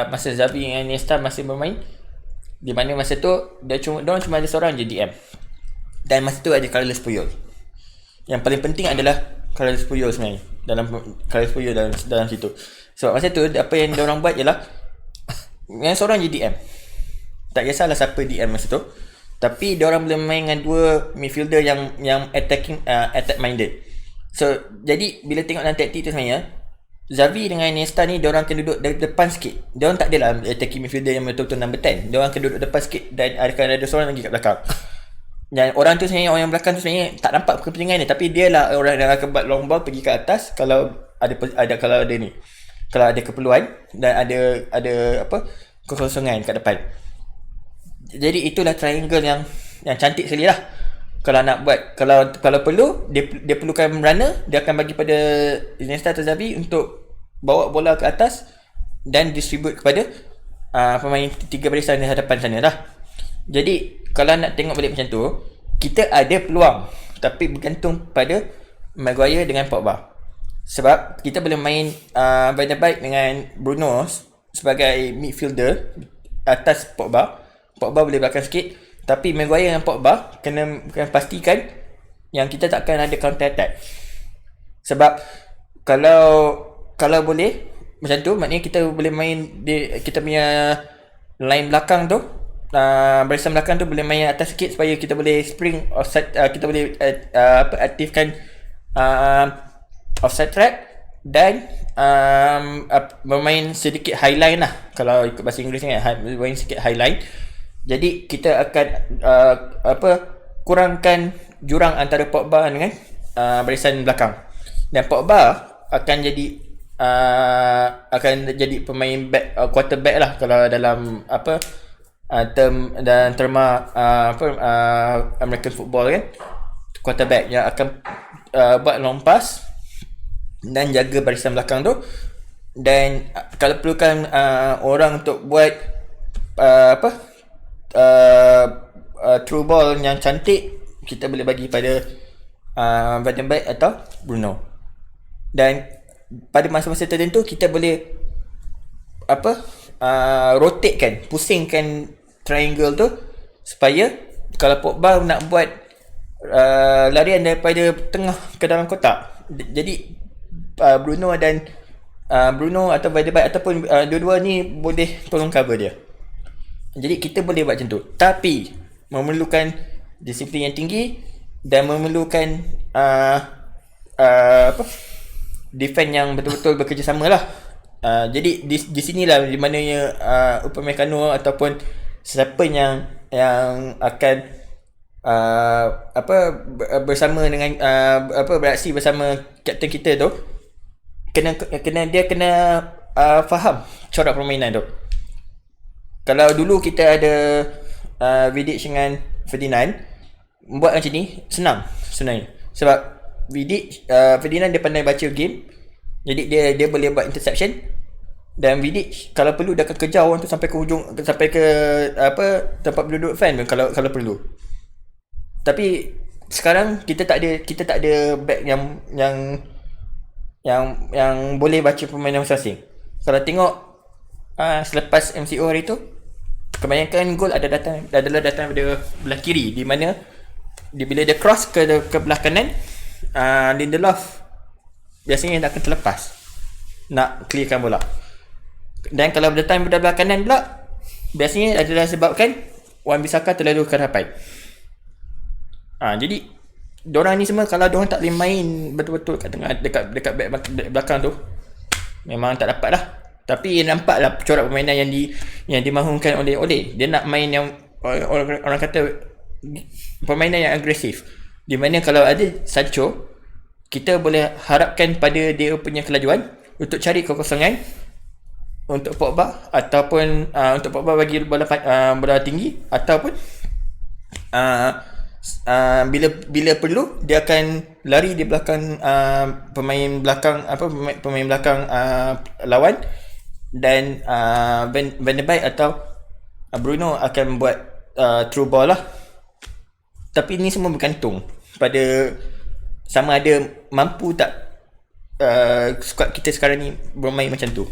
masa Xavi dengan Iniesta masih bermain, di mana masa tu diorang cuma ada seorang je DM, dan masa tu ada Carles Puyol. Yang paling penting adalah Carles Puyol sebenarnya, dalam situ. Sebab masa tu apa yang diorang buat ialah yang seorang je DM, tak kisahlah siapa DM masa tu, tapi diorang boleh main dengan dua midfielder yang attack minded. So jadi bila tengok dalam taktik tu sebenarnya, Xavi dengan Iniesta ni diorang akan duduk dari depan sikit. Diorang tak adalah attacking midfielder yang betul-betul number 10. Diorang akan duduk depan sikit, dan akan ada seorang lagi kat belakang. Dan orang tu sebenarnya, orang yang belakang tu sebenarnya tak nampak kepentingan ni, tapi dia lah orang yang akan buat long ball pergi ke atas kalau ada keperluan dan ada kekosongan kat depan. Jadi itulah triangle yang cantik sekali lah. Kalau nak buat, kalau perlu dia perlukan runner, dia akan bagi pada Iniesta atau Xavi untuk bawa bola ke atas dan distribute kepada pemain tiga barisan di hadapan sana lah. Jadi kalau nak tengok balik macam tu, kita ada peluang, tapi bergantung pada Maguire dengan Pogba. Sebab kita boleh main Van der Beek dengan Bruno sebagai midfielder atas Pogba boleh belakang sikit, tapi Maguire dengan Pogba kena pastikan yang kita takkan ada counter attack. Sebab kalau boleh macam tu, maknanya kita boleh main kita punya line belakang tu, barisan belakang tu boleh main atas sikit supaya kita boleh spring offside, kita boleh aktifkan offside track, dan bermain sedikit highline lah, kalau ikut bahasa Inggeris kan, bermain sedikit highline. Jadi kita akan kurangkan jurang antara Pogba dengan barisan belakang, dan Pogba akan jadi pemain back, quarterback lah kalau dalam terma American football kan, quarterback yang akan buat long pass dan jaga barisan belakang tu. Dan kalau perlukan orang untuk buat through ball yang cantik, kita boleh bagi pada Van der Beek atau Bruno. Dan pada masa-masa tertentu kita boleh rotatekan, pusingkan triangle tu, supaya kalau Pogba nak buat larian daripada tengah ke dalam kotak, jadi Bruno atau Van der Beek ataupun dua-dua ni boleh tolong cover dia. Jadi kita boleh buat macam tu, tapi memerlukan disiplin yang tinggi dan memerlukan defense yang betul-betul bekerjasama lah. Jadi di sinilah di mananya Upamecano ataupun siapa yang akan bersama dengan beraksi bersama kapten kita tu, kena faham corak permainan tu. Kalau dulu kita ada Vidic dengan Ferdinand, buat macam ni senang sebenarnya. Sebab Ferdinand dia pandai baca game, jadi dia boleh buat interception, dan Vidic kalau perlu dia akan kejar orang tu sampai ke hujung, sampai ke tempat berduduk fan kalau perlu. Tapi sekarang kita tak ada back yang boleh baca permainan masing-masing. Kalau tengok selepas MCO hari tu, kebanyakan gol adalah datang daripada belah kiri, di mana bila dia cross ke belah kanan, Lindelof biasanya akan terlepas nak clearkan bola. Dan kalau datang daripada belah kanan pula, biasanya adalah sebabkan Wan-Bissaka terlalu ke hadapan. Jadi diorang ni semua, kalau diorang tak boleh main betul-betul kat tengah, dekat back belakang tu, memang tak dapat lah. Tapi nampaklah corak permainan yang dimahukan oleh Ole. Dia nak main yang orang kata permainan yang agresif, di mana kalau ada Sancho, kita boleh harapkan pada dia punya kelajuan untuk cari kekosongan untuk Pogba, ataupun untuk Pogba bagi bola tinggi, ataupun bila perlu dia akan lari di belakang pemain belakang lawan, dan Van de Beek atau Bruno akan buat through ball lah. Tapi ni semua bergantung pada sama ada mampu tak squad kita sekarang ni bermain macam tu.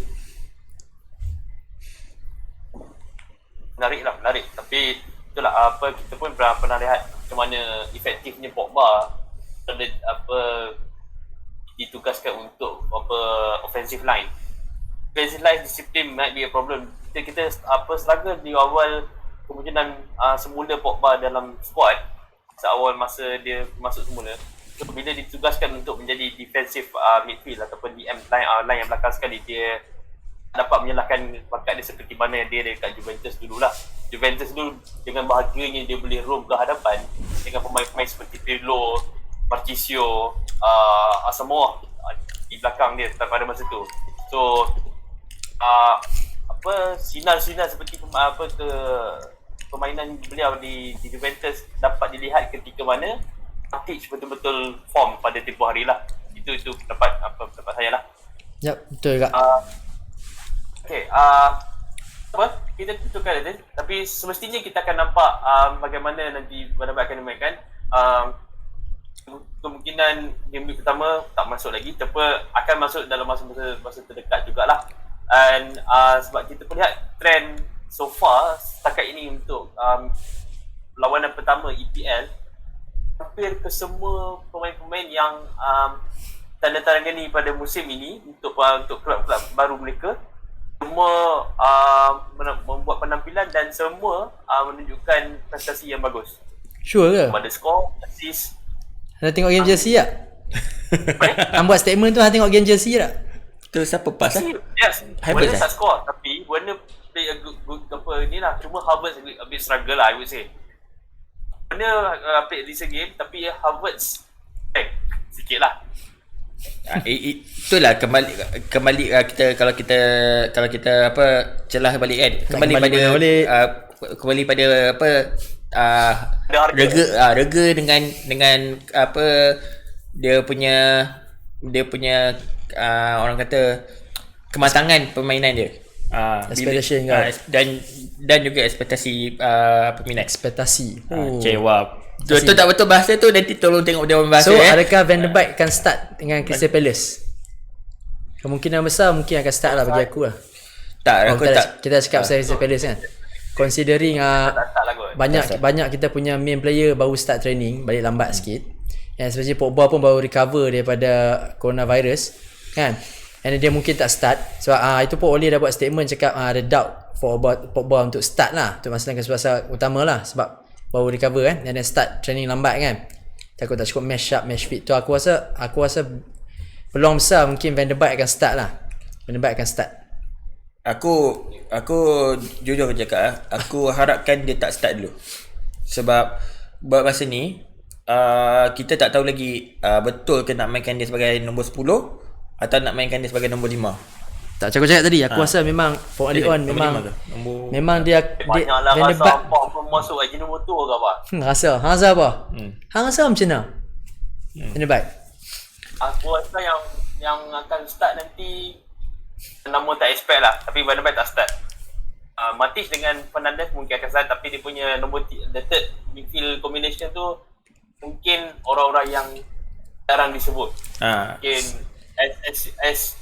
Menarik. Tapi itulah kita pun pernah lihat macam mana efektifnya Pogba ditugaskan untuk offensive line. Offensive line disiplin might be a problem. Kita struggle di awal kemungkinan semula Pogba dalam squad, seawal masa dia masuk semula. So, bila ditugaskan untuk menjadi defensive midfield ataupun DM line yang belakang sekali, dia dapat menyalahkan bakat dia seperti mana dia dekat Juventus dululah. Juventus dulu dengan bahagianya dia boleh roam ke hadapan dengan pemain-pemain seperti Pirlo, Marchisio, Asamoah di belakang dia pada masa tu. So sinar-sinar seperti permainan beliau di Juventus dapat dilihat ketika mana Matic betul-betul form pada tempoh hari lah. Itu pendapat saya lah. Yap, betul juga. Kita tentukan itu, tapi semestinya kita akan nampak bagaimana nanti Van de Beek akan dimainkan. Kemungkinan game week pertama tak masuk lagi, tapi akan masuk dalam masa terdekat jugalah. Dan sebab kita pun lihat trend so far setakat ini untuk lawanan pertama EPL, hampir ke semua pemain-pemain yang tanda tangani pada musim ini untuk kelab-kelab baru mereka, semua membuat penampilan dan semua menunjukkan prestasi yang bagus. Sure ke? Pada skor, assist. Anda tengok game Chelsea tak? Hang buat statement tu, hang tengok game Chelsea tak? Tu siapa pas lah? Yes, Havertz Werner tak score, tapi Werner play a good ni lah. Cuma Havertz a bit struggle lah, I would say. Werner play recent game, tapi Havertz sikit lah. Itulah kembali kita kalau kita celah balik kan, kembali pada rega dengan dia punya orang kata kematangan permainan dia, expectation dan juga ekspektasi peminat. Ekspektasi. Cewa. Tu tak betul bahasa tu, nanti tolong tengok dia orang bahasa. So adakah Van de Beek akan start dengan Crystal Palace? Kemungkinan besar mungkin akan start lah bagi aku lah. Tak, kita cakap pasal Crystal Palace kan. Considering banyak kita punya main player baru start training, balik lambat sikit. And especially Pogba pun baru recover daripada coronavirus kan. And dia mungkin tak start. Sebab itu pun Ole dah buat statement cakap ada doubt for Pogba untuk start lah. Itu masalah utama lah, sebab baru recover kan, and then start training lambat kan. Takut tak cukup match fit tu. Aku rasa peluang besar mungkin Van de Beek akan start lah. Van de Beek akan start. Aku jujur cakap, aku harapkan dia tak start dulu. Sebab buat masa ni kita tak tahu lagi betul ke nak mainkan dia sebagai nombor 10 atau nak mainkan dia sebagai nombor 5. Tak macam aku cakap tadi, aku rasa memang for early on memang dia banyaklah Van de rasa Beek apa masuk lagi nombor 2 ke apa? rasa. Hang rasa apa? Hang rasa macam mana? Van de Beek. Aku rasa yang akan start nanti, nama tak expect lah, tapi Van de Beek tak start. Matic dengan Fernandes mungkin akan start, tapi dia punya nombor the third midfield combination tu mungkin orang-orang yang jarang disebut. Mungkin as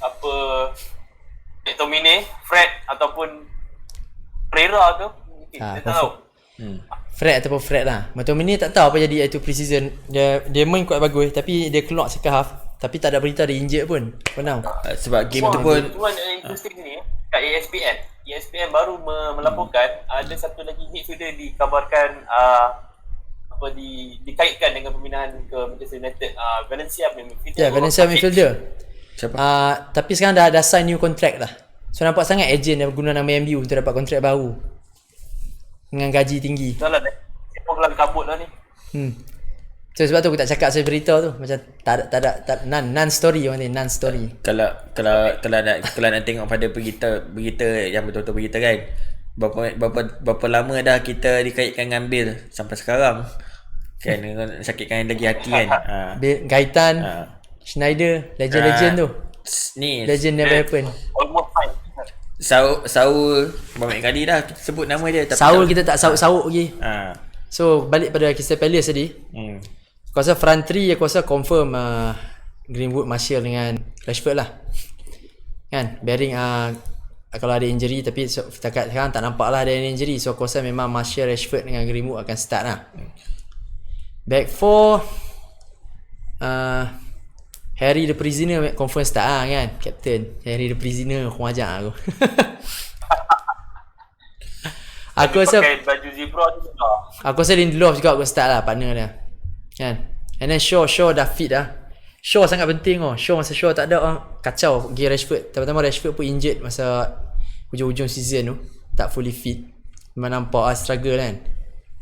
McTominay, Fred ataupun Pereira ke, mungkin. Kita tak tahu. Fred ataupun Fred lah. McTominay tak tahu apa jadi itu pre-season. Dia main kuat bagus tapi dia keluar second half. Tapi tak ada berita dia injured pun. Pernah. Sebab game tu pun Cuma interesting ni kat ESPN baru melaporkan ada satu lagi midfielder dikabarkan dikaitkan dengan pembinaan ke Manchester United. Valencia midfielder. Ya, Valencia midfielder. siapa? Tapi sekarang dah sign new contract lah. So nampak sangat agent yang guna nama MU untuk dapat kontrak baru. Dengan gaji tinggi. Dah lah, siapa kelang kabut lah ni. So sebab tu aku tak cakap saya berita tu. Macam tak ada non-story orang ni, non-story. Kalau nak tengok pada berita yang betul-betul berita kan, berapa lama dah kita dikaitkan dengan Bill sampai sekarang kan, sakitkan lagi hati kan. Gaitan, Schneider, legend tu. Ni Legend never happen. Almost fine. Saul banyak kali dah kita sebut nama dia tapi Saul kita tak sauk-sauk lagi. So balik pada Crystal Palace tadi. Aku rasa front 3 aku rasa confirm Greenwood, Martial dengan Rashford lah. Kan? Bearing kalau ada injury, tapi setakat sekarang tak nampak lah ada injury. So aku rasa memang Martial, Rashford dengan Greenwood akan start lah. Back 4 Harry the Prisoner confirm start lah kan. Captain Harry the Prisoner, aku ajak aku. Aku rasa pakai baju zebra tu juga. Aku rasa Lindelof juga aku start lah, partner dia kan. And then Shaw dah fit dah. Shaw sangat penting masa Shaw tak ada kacau pergi Rashford. Terutama Rashford pun injured masa hujung-hujung season tu, tak fully fit. Memang nampak struggle kan.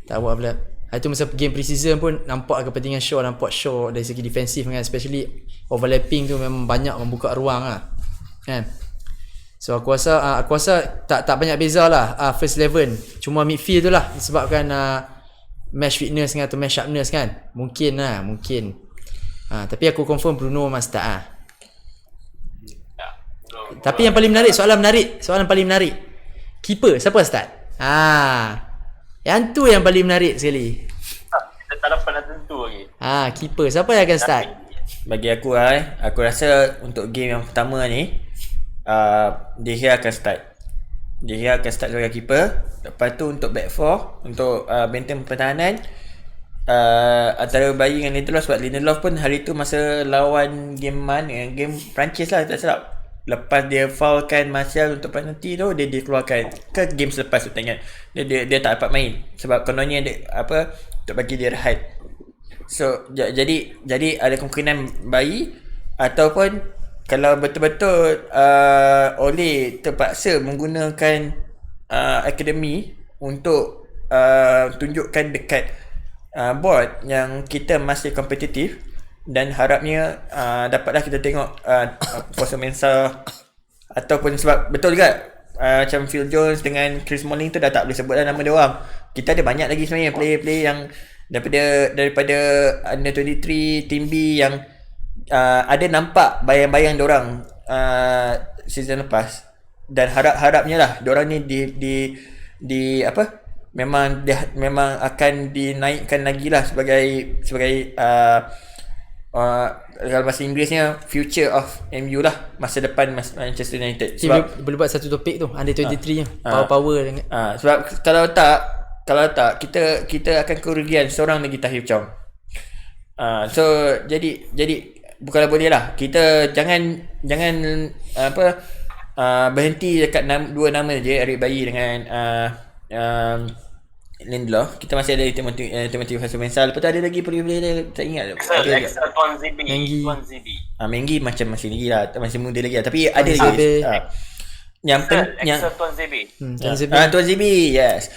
Tak buat pula. Itu masa game pre-season pun nampak kepentingan Shaw. Nampak Shaw dari segi defensif kan, especially overlapping tu memang banyak membuka ruang lah kan. So aku rasa tak banyak beza lah first 11. Cuma midfield tu lah disebabkan match fitness dengan atau match sharpness kan. Mungkin. Tapi aku confirm Bruno must start lah. Tapi yang paling menarik, soalan paling menarik, keeper siapa start? Yang tu yang paling menarik sekali. Kita tak dapat nak tentu lagi. Keeper siapa yang akan start? bagi aku aku rasa untuk game yang pertama ni De Gea akan start. De Gea akan start sebagai keeper. Lepas tu untuk back 4, untuk benteng pertahanan, antara Bayi dengan Lindelof. Sebab Lindelof pun hari tu masa lawan game Perancis lah tak silap, lepas dia foulkan Martial untuk penalty tu, dia dikeluarkan ke game selepas tu, tak ingat. Dia tak dapat main sebab kononnya dia untuk bagi dia rehat. So jadi ada kemungkinan Bayi, ataupun kalau betul-betul Ole terpaksa menggunakan akademi untuk tunjukkan dekat board yang kita masih kompetitif, dan harapnya dapatlah kita tengok Fosu Mensah, ataupun sebab betul juga macam Phil Jones dengan Chris Smalling tu dah tak boleh sebut nama dia orang. Kita ada banyak lagi sebenarnya player-player yang daripada under 23 Team B yang ada nampak bayang-bayang diorang season lepas, dan harapnya lah diorang ni di memang akan dinaikkan lagi lah sebagai kalau bahasa Inggerisnya future of MU lah, masa depan Manchester United. Sebab boleh buat satu topik tu under 23 nya power dengan sebab kalau tak kita akan kerugian seorang lagi Tahir Chong. So jadi bukanlah boleh lah kita jangan berhenti dekat dua nama je, Eric Bailly dengan Lindelof. Kita masih ada Timothy Fosu Mensah. Lepas tu ada lagi player tak ingat. Extra Tuan Zibi. Mengi macam masih lagi lah, masih muda lagi lah, tapi ada lagi yang Tuan Zibi. Tuan Zibi, yes.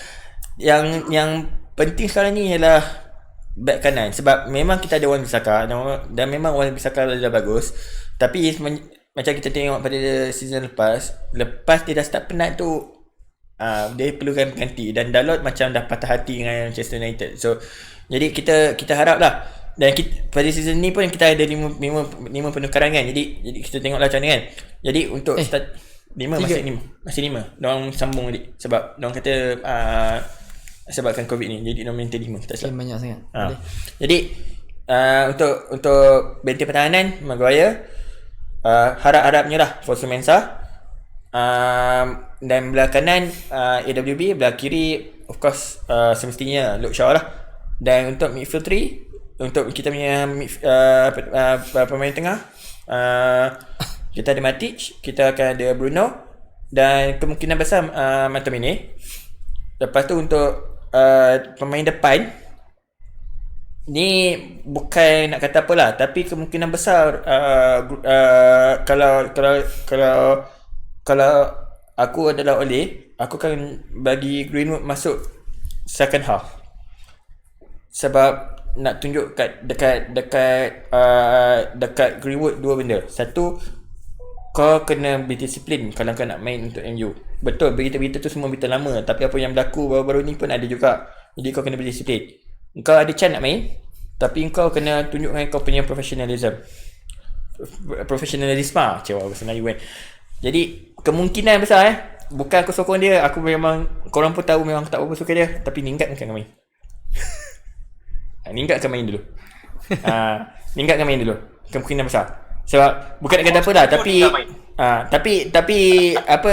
Yang penting sekarang ni ialah back kanan, sebab memang kita ada Wan-Bissaka dan memang Wan-Bissaka dah bagus, tapi macam kita tengok pada season lepas dia dah start penat tu, dia perlukan pengganti, dan Dalot macam dah patah hati dengan Manchester United. So jadi kita harap lah, dan pada season ni pun kita ada 5 penukaran kan, jadi kita tengoklah macam mana kan. Jadi untuk start 5 masih 5 diorang sambung tadi, sebab diorang kata sebabkan COVID ni, jadi diorang minta 5 kita silap. banyak sangat. Jadi untuk benteng pertahanan Maguire, harapnya lah Fosu Mensah, dan belah kanan AWB, belah kiri of course semestinya Luke Shaw lah. Dan untuk midfield 3, untuk kita punya pemain tengah, kita ada Matic, kita akan ada Bruno, dan kemungkinan besar McTominay. Lepas tu untuk pemain depan ni bukan nak kata apalah, tapi kemungkinan besar kalau aku adalah Ole, aku akan bagi Greenwood masuk second half. Sebab nak tunjuk dekat Greenwood dua benda. Satu, kau kena berdisiplin kalau kau nak main untuk MU. Betul, berita-berita tu semua berita lama, tapi apa yang berlaku baru-baru ni pun ada juga. Jadi kau kena berdisiplin. Kau ada chance nak main, tapi kau kena tunjukkan kau punya professionalism. Professionalisme cewa bahasa Melayu kan. Jadi kemungkinan besar bukan aku sokong dia, aku memang, korang pun tahu memang aku tak berapa suka dia, tapi Lingard akan main. Lingard akan main dulu. Lingard akan main dulu. Kemungkinan besar. Sebab bukan nak kata apa dah, tapi apa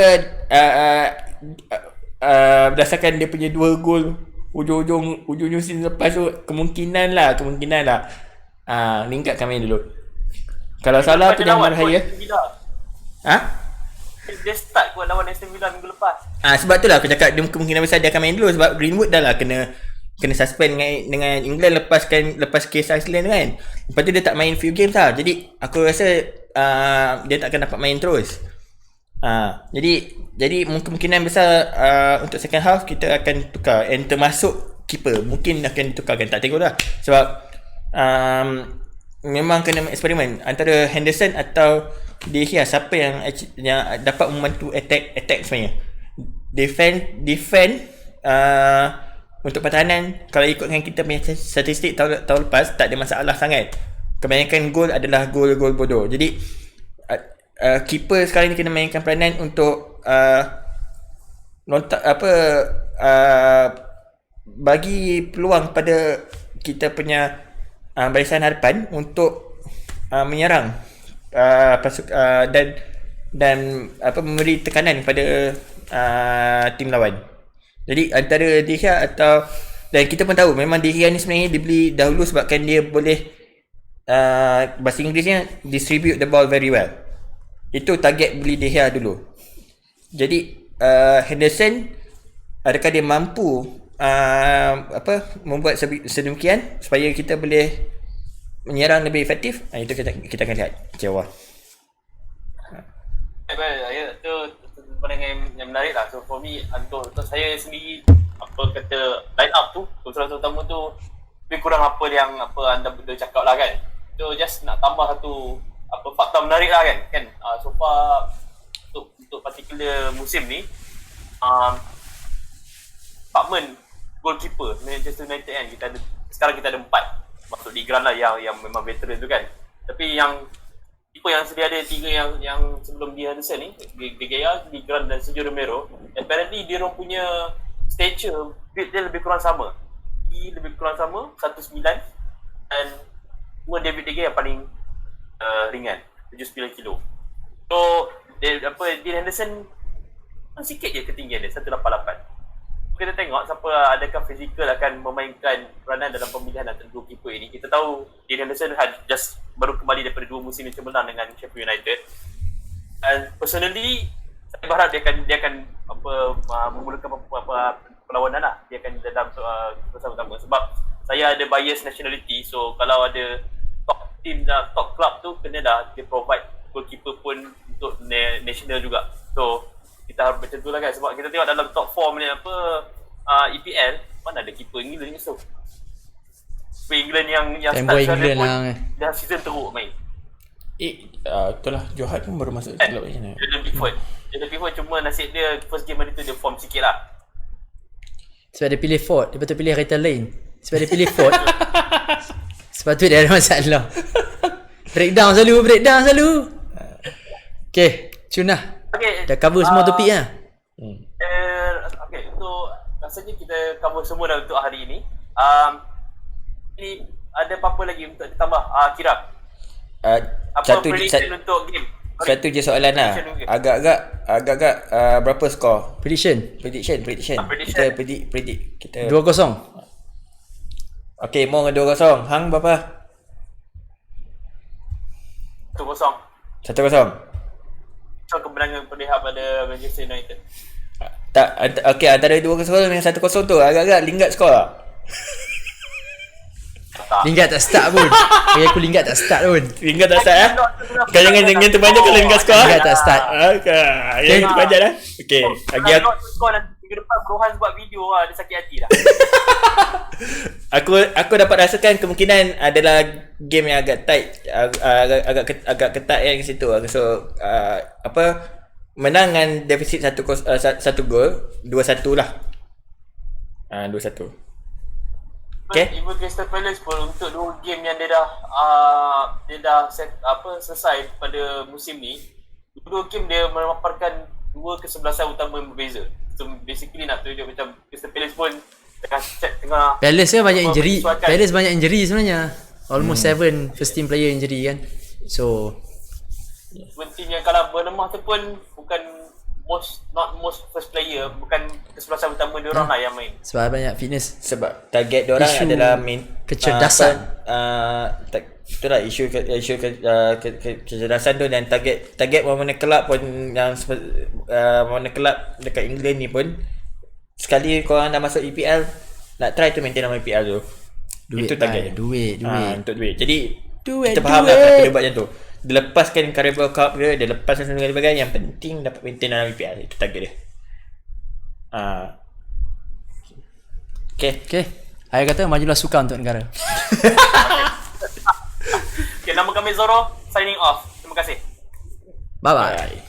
berdasarkan dia punya 2 gol ujung season lepas tu, kemungkinan lah Lingard akan main dulu. Kalau salah tu jangan marah saya. Dia start kot lawan Aston Villa minggu lepas. Sebab tu lah aku cakap dia kemungkinan besar dia akan main dulu, sebab Greenwood dah lah kena suspend dengan England lepas kes Iceland kan. Lepas tu dia tak main few games lah. Jadi aku rasa dia tak akan dapat main terus. Jadi kemungkinan besar untuk second half kita akan tukar, and termasuk keeper mungkin akan ditukarkan, tak tengok dah. Sebab memang kena eksperimen antara Henderson atau De Gea, siapa yang dapat membantu attack sebenarnya. Defend untuk pertahanan, kalau ikutkan kita punya statistik tahun lepas, tak ada masalah sangat. Kebanyakan gol adalah gol bodoh. Jadi keeper sekarang ni kena mainkan peranan untuk bagi peluang pada kita punya barisan hadapan untuk menyerang dan memberi tekanan kepada tim lawan. Jadi antara De Gea atau, dan kita pun tahu memang De Gea ni sebenarnya dibeli dahulu sebabkan dia boleh bahasa Inggerisnya distribute the ball very well. Itu target beli De Gea dulu. Jadi Henderson, adakah dia mampu membuat sedemikian supaya kita boleh menyerang lebih efektif? Itu kita akan lihat kecewa. Baik, itu pandangan yang menarik lah. So for me, untuk saya sendiri, line up tu, unsur utama tu lebih kurang apa anda benda cakap lah kan. So just nak tambah satu fakta menarik lah kan. So far untuk particular musim ni, department goalkeeper Manchester United kan, sekarang kita ada 4. Maksud di Grand lah yang memang veteran tu kan. Tapi yang tipe yang sedia ada 3 yang sebelum dia Henderson ni, De Gea, Di Grand dan Sergio Romero, apparently dia orang punya stature build dia lebih kurang sama. Lebih kurang sama 19, dan cuma David De Gea yang paling ringan, 79 kilo. So Dean Henderson sikit je ketinggian dia, 188. Kita tengok siapa adakah fizikal akan memainkan peranan dalam pemilihan antara dua keeper ini. Kita tahu Dean Henderson baru kembali daripada 2 musim yang cemerlang dengan Sheffield United. And personally, saya berharap dia akan memulakan perlawanan lah. Dia akan dalam bersama-sama. Sebab saya ada bias nationality, so kalau ada top team dan top club tu, kena dah dia provide goalkeeper pun untuk national juga. So kita harus macam tu lah kan. Sebab kita tengok dalam top 4 ni EPL, mana ada keeper England ni. So England yang start England pun dah season teruk main. Itulah Johan pun baru masuk club ni. Jordan Pickford cuma nasib dia first game hari tu dia form sikit lah. Sebab dia pilih Ford, dia betul pilih Rita Lane. Sebab dia pilih Ford. Sebab tu dia ada masalah. Breakdown selalu. Okay, cun lah. Okay, dah cover semua topik lah. Okay, untuk rasanya kita cover semua dah untuk hari ini. Ini ada apa-apa lagi untuk ditambah? Kirap, apa prediction untuk game Satu je soalan lah. Agak-agak berapa skor? Prediction. Prediction. Prediction. Kita predict. Kita 2-0. Okay, Mo dengan 2-0. Hang berapa? 1-0. 1-0. So kemenangan berpihak pada Manchester United. Tak, okay, antara 2-0 dengan 1-0 tu agak-agak Lingard skor tak? Tak. Lingard tak start pun. Bagi aku Lingard tak start pun. Lingard tak start Kau jangan terpanjang kalau Lingard skor. Lingard tak start. Okay, yang terpanjang lah. Okay, bagi aku Skor nanti minggu depan Rohan buat video dia sakit hati dah. Aku dapat rasakan kemungkinan adalah game yang agak tight, agak ketat yang di situ. So menang dengan defisit 1 gol, 2-1 lah. 2-1. Okay. Even Crystal Palace pun untuk 2 game yang dia dah selesai pada musim ni, 2 game dia memaparkan 2 kesebelasan utama yang berbeza. So basically nak tunjuk macam Crystal Palace pun tengah Palace kan banyak injury. menyesuaikan. Palace banyak injury sebenarnya. Almost 7 first team player injury kan. So team yang kalah Bournemouth tu pun bukan not most first player, bukan kesebelasan utama dia orang lah yang main. sebab banyak fitness. Sebab target diorang Isu adalah main kecerdasan. Itulah isu kecerdasan tu, dan target mana kelab pun yang mana kelab dekat England ni pun, sekali korang dah masuk EPL, nak try to maintain nama EPL tu. Itu target. Duit. Untuk duit. Jadi Duit, kita faham duit. lah kenapa dia buat macam tu. Dia lepaskan Carabao Cup dia lepaskan semua sebagainya, yang penting dapat maintain dalam EPL. Itu target dia. Okay. Saya kata majulah sukan untuk negara. Okay, nama kami Zoro, signing off. Terima kasih. Bye bye. Bye.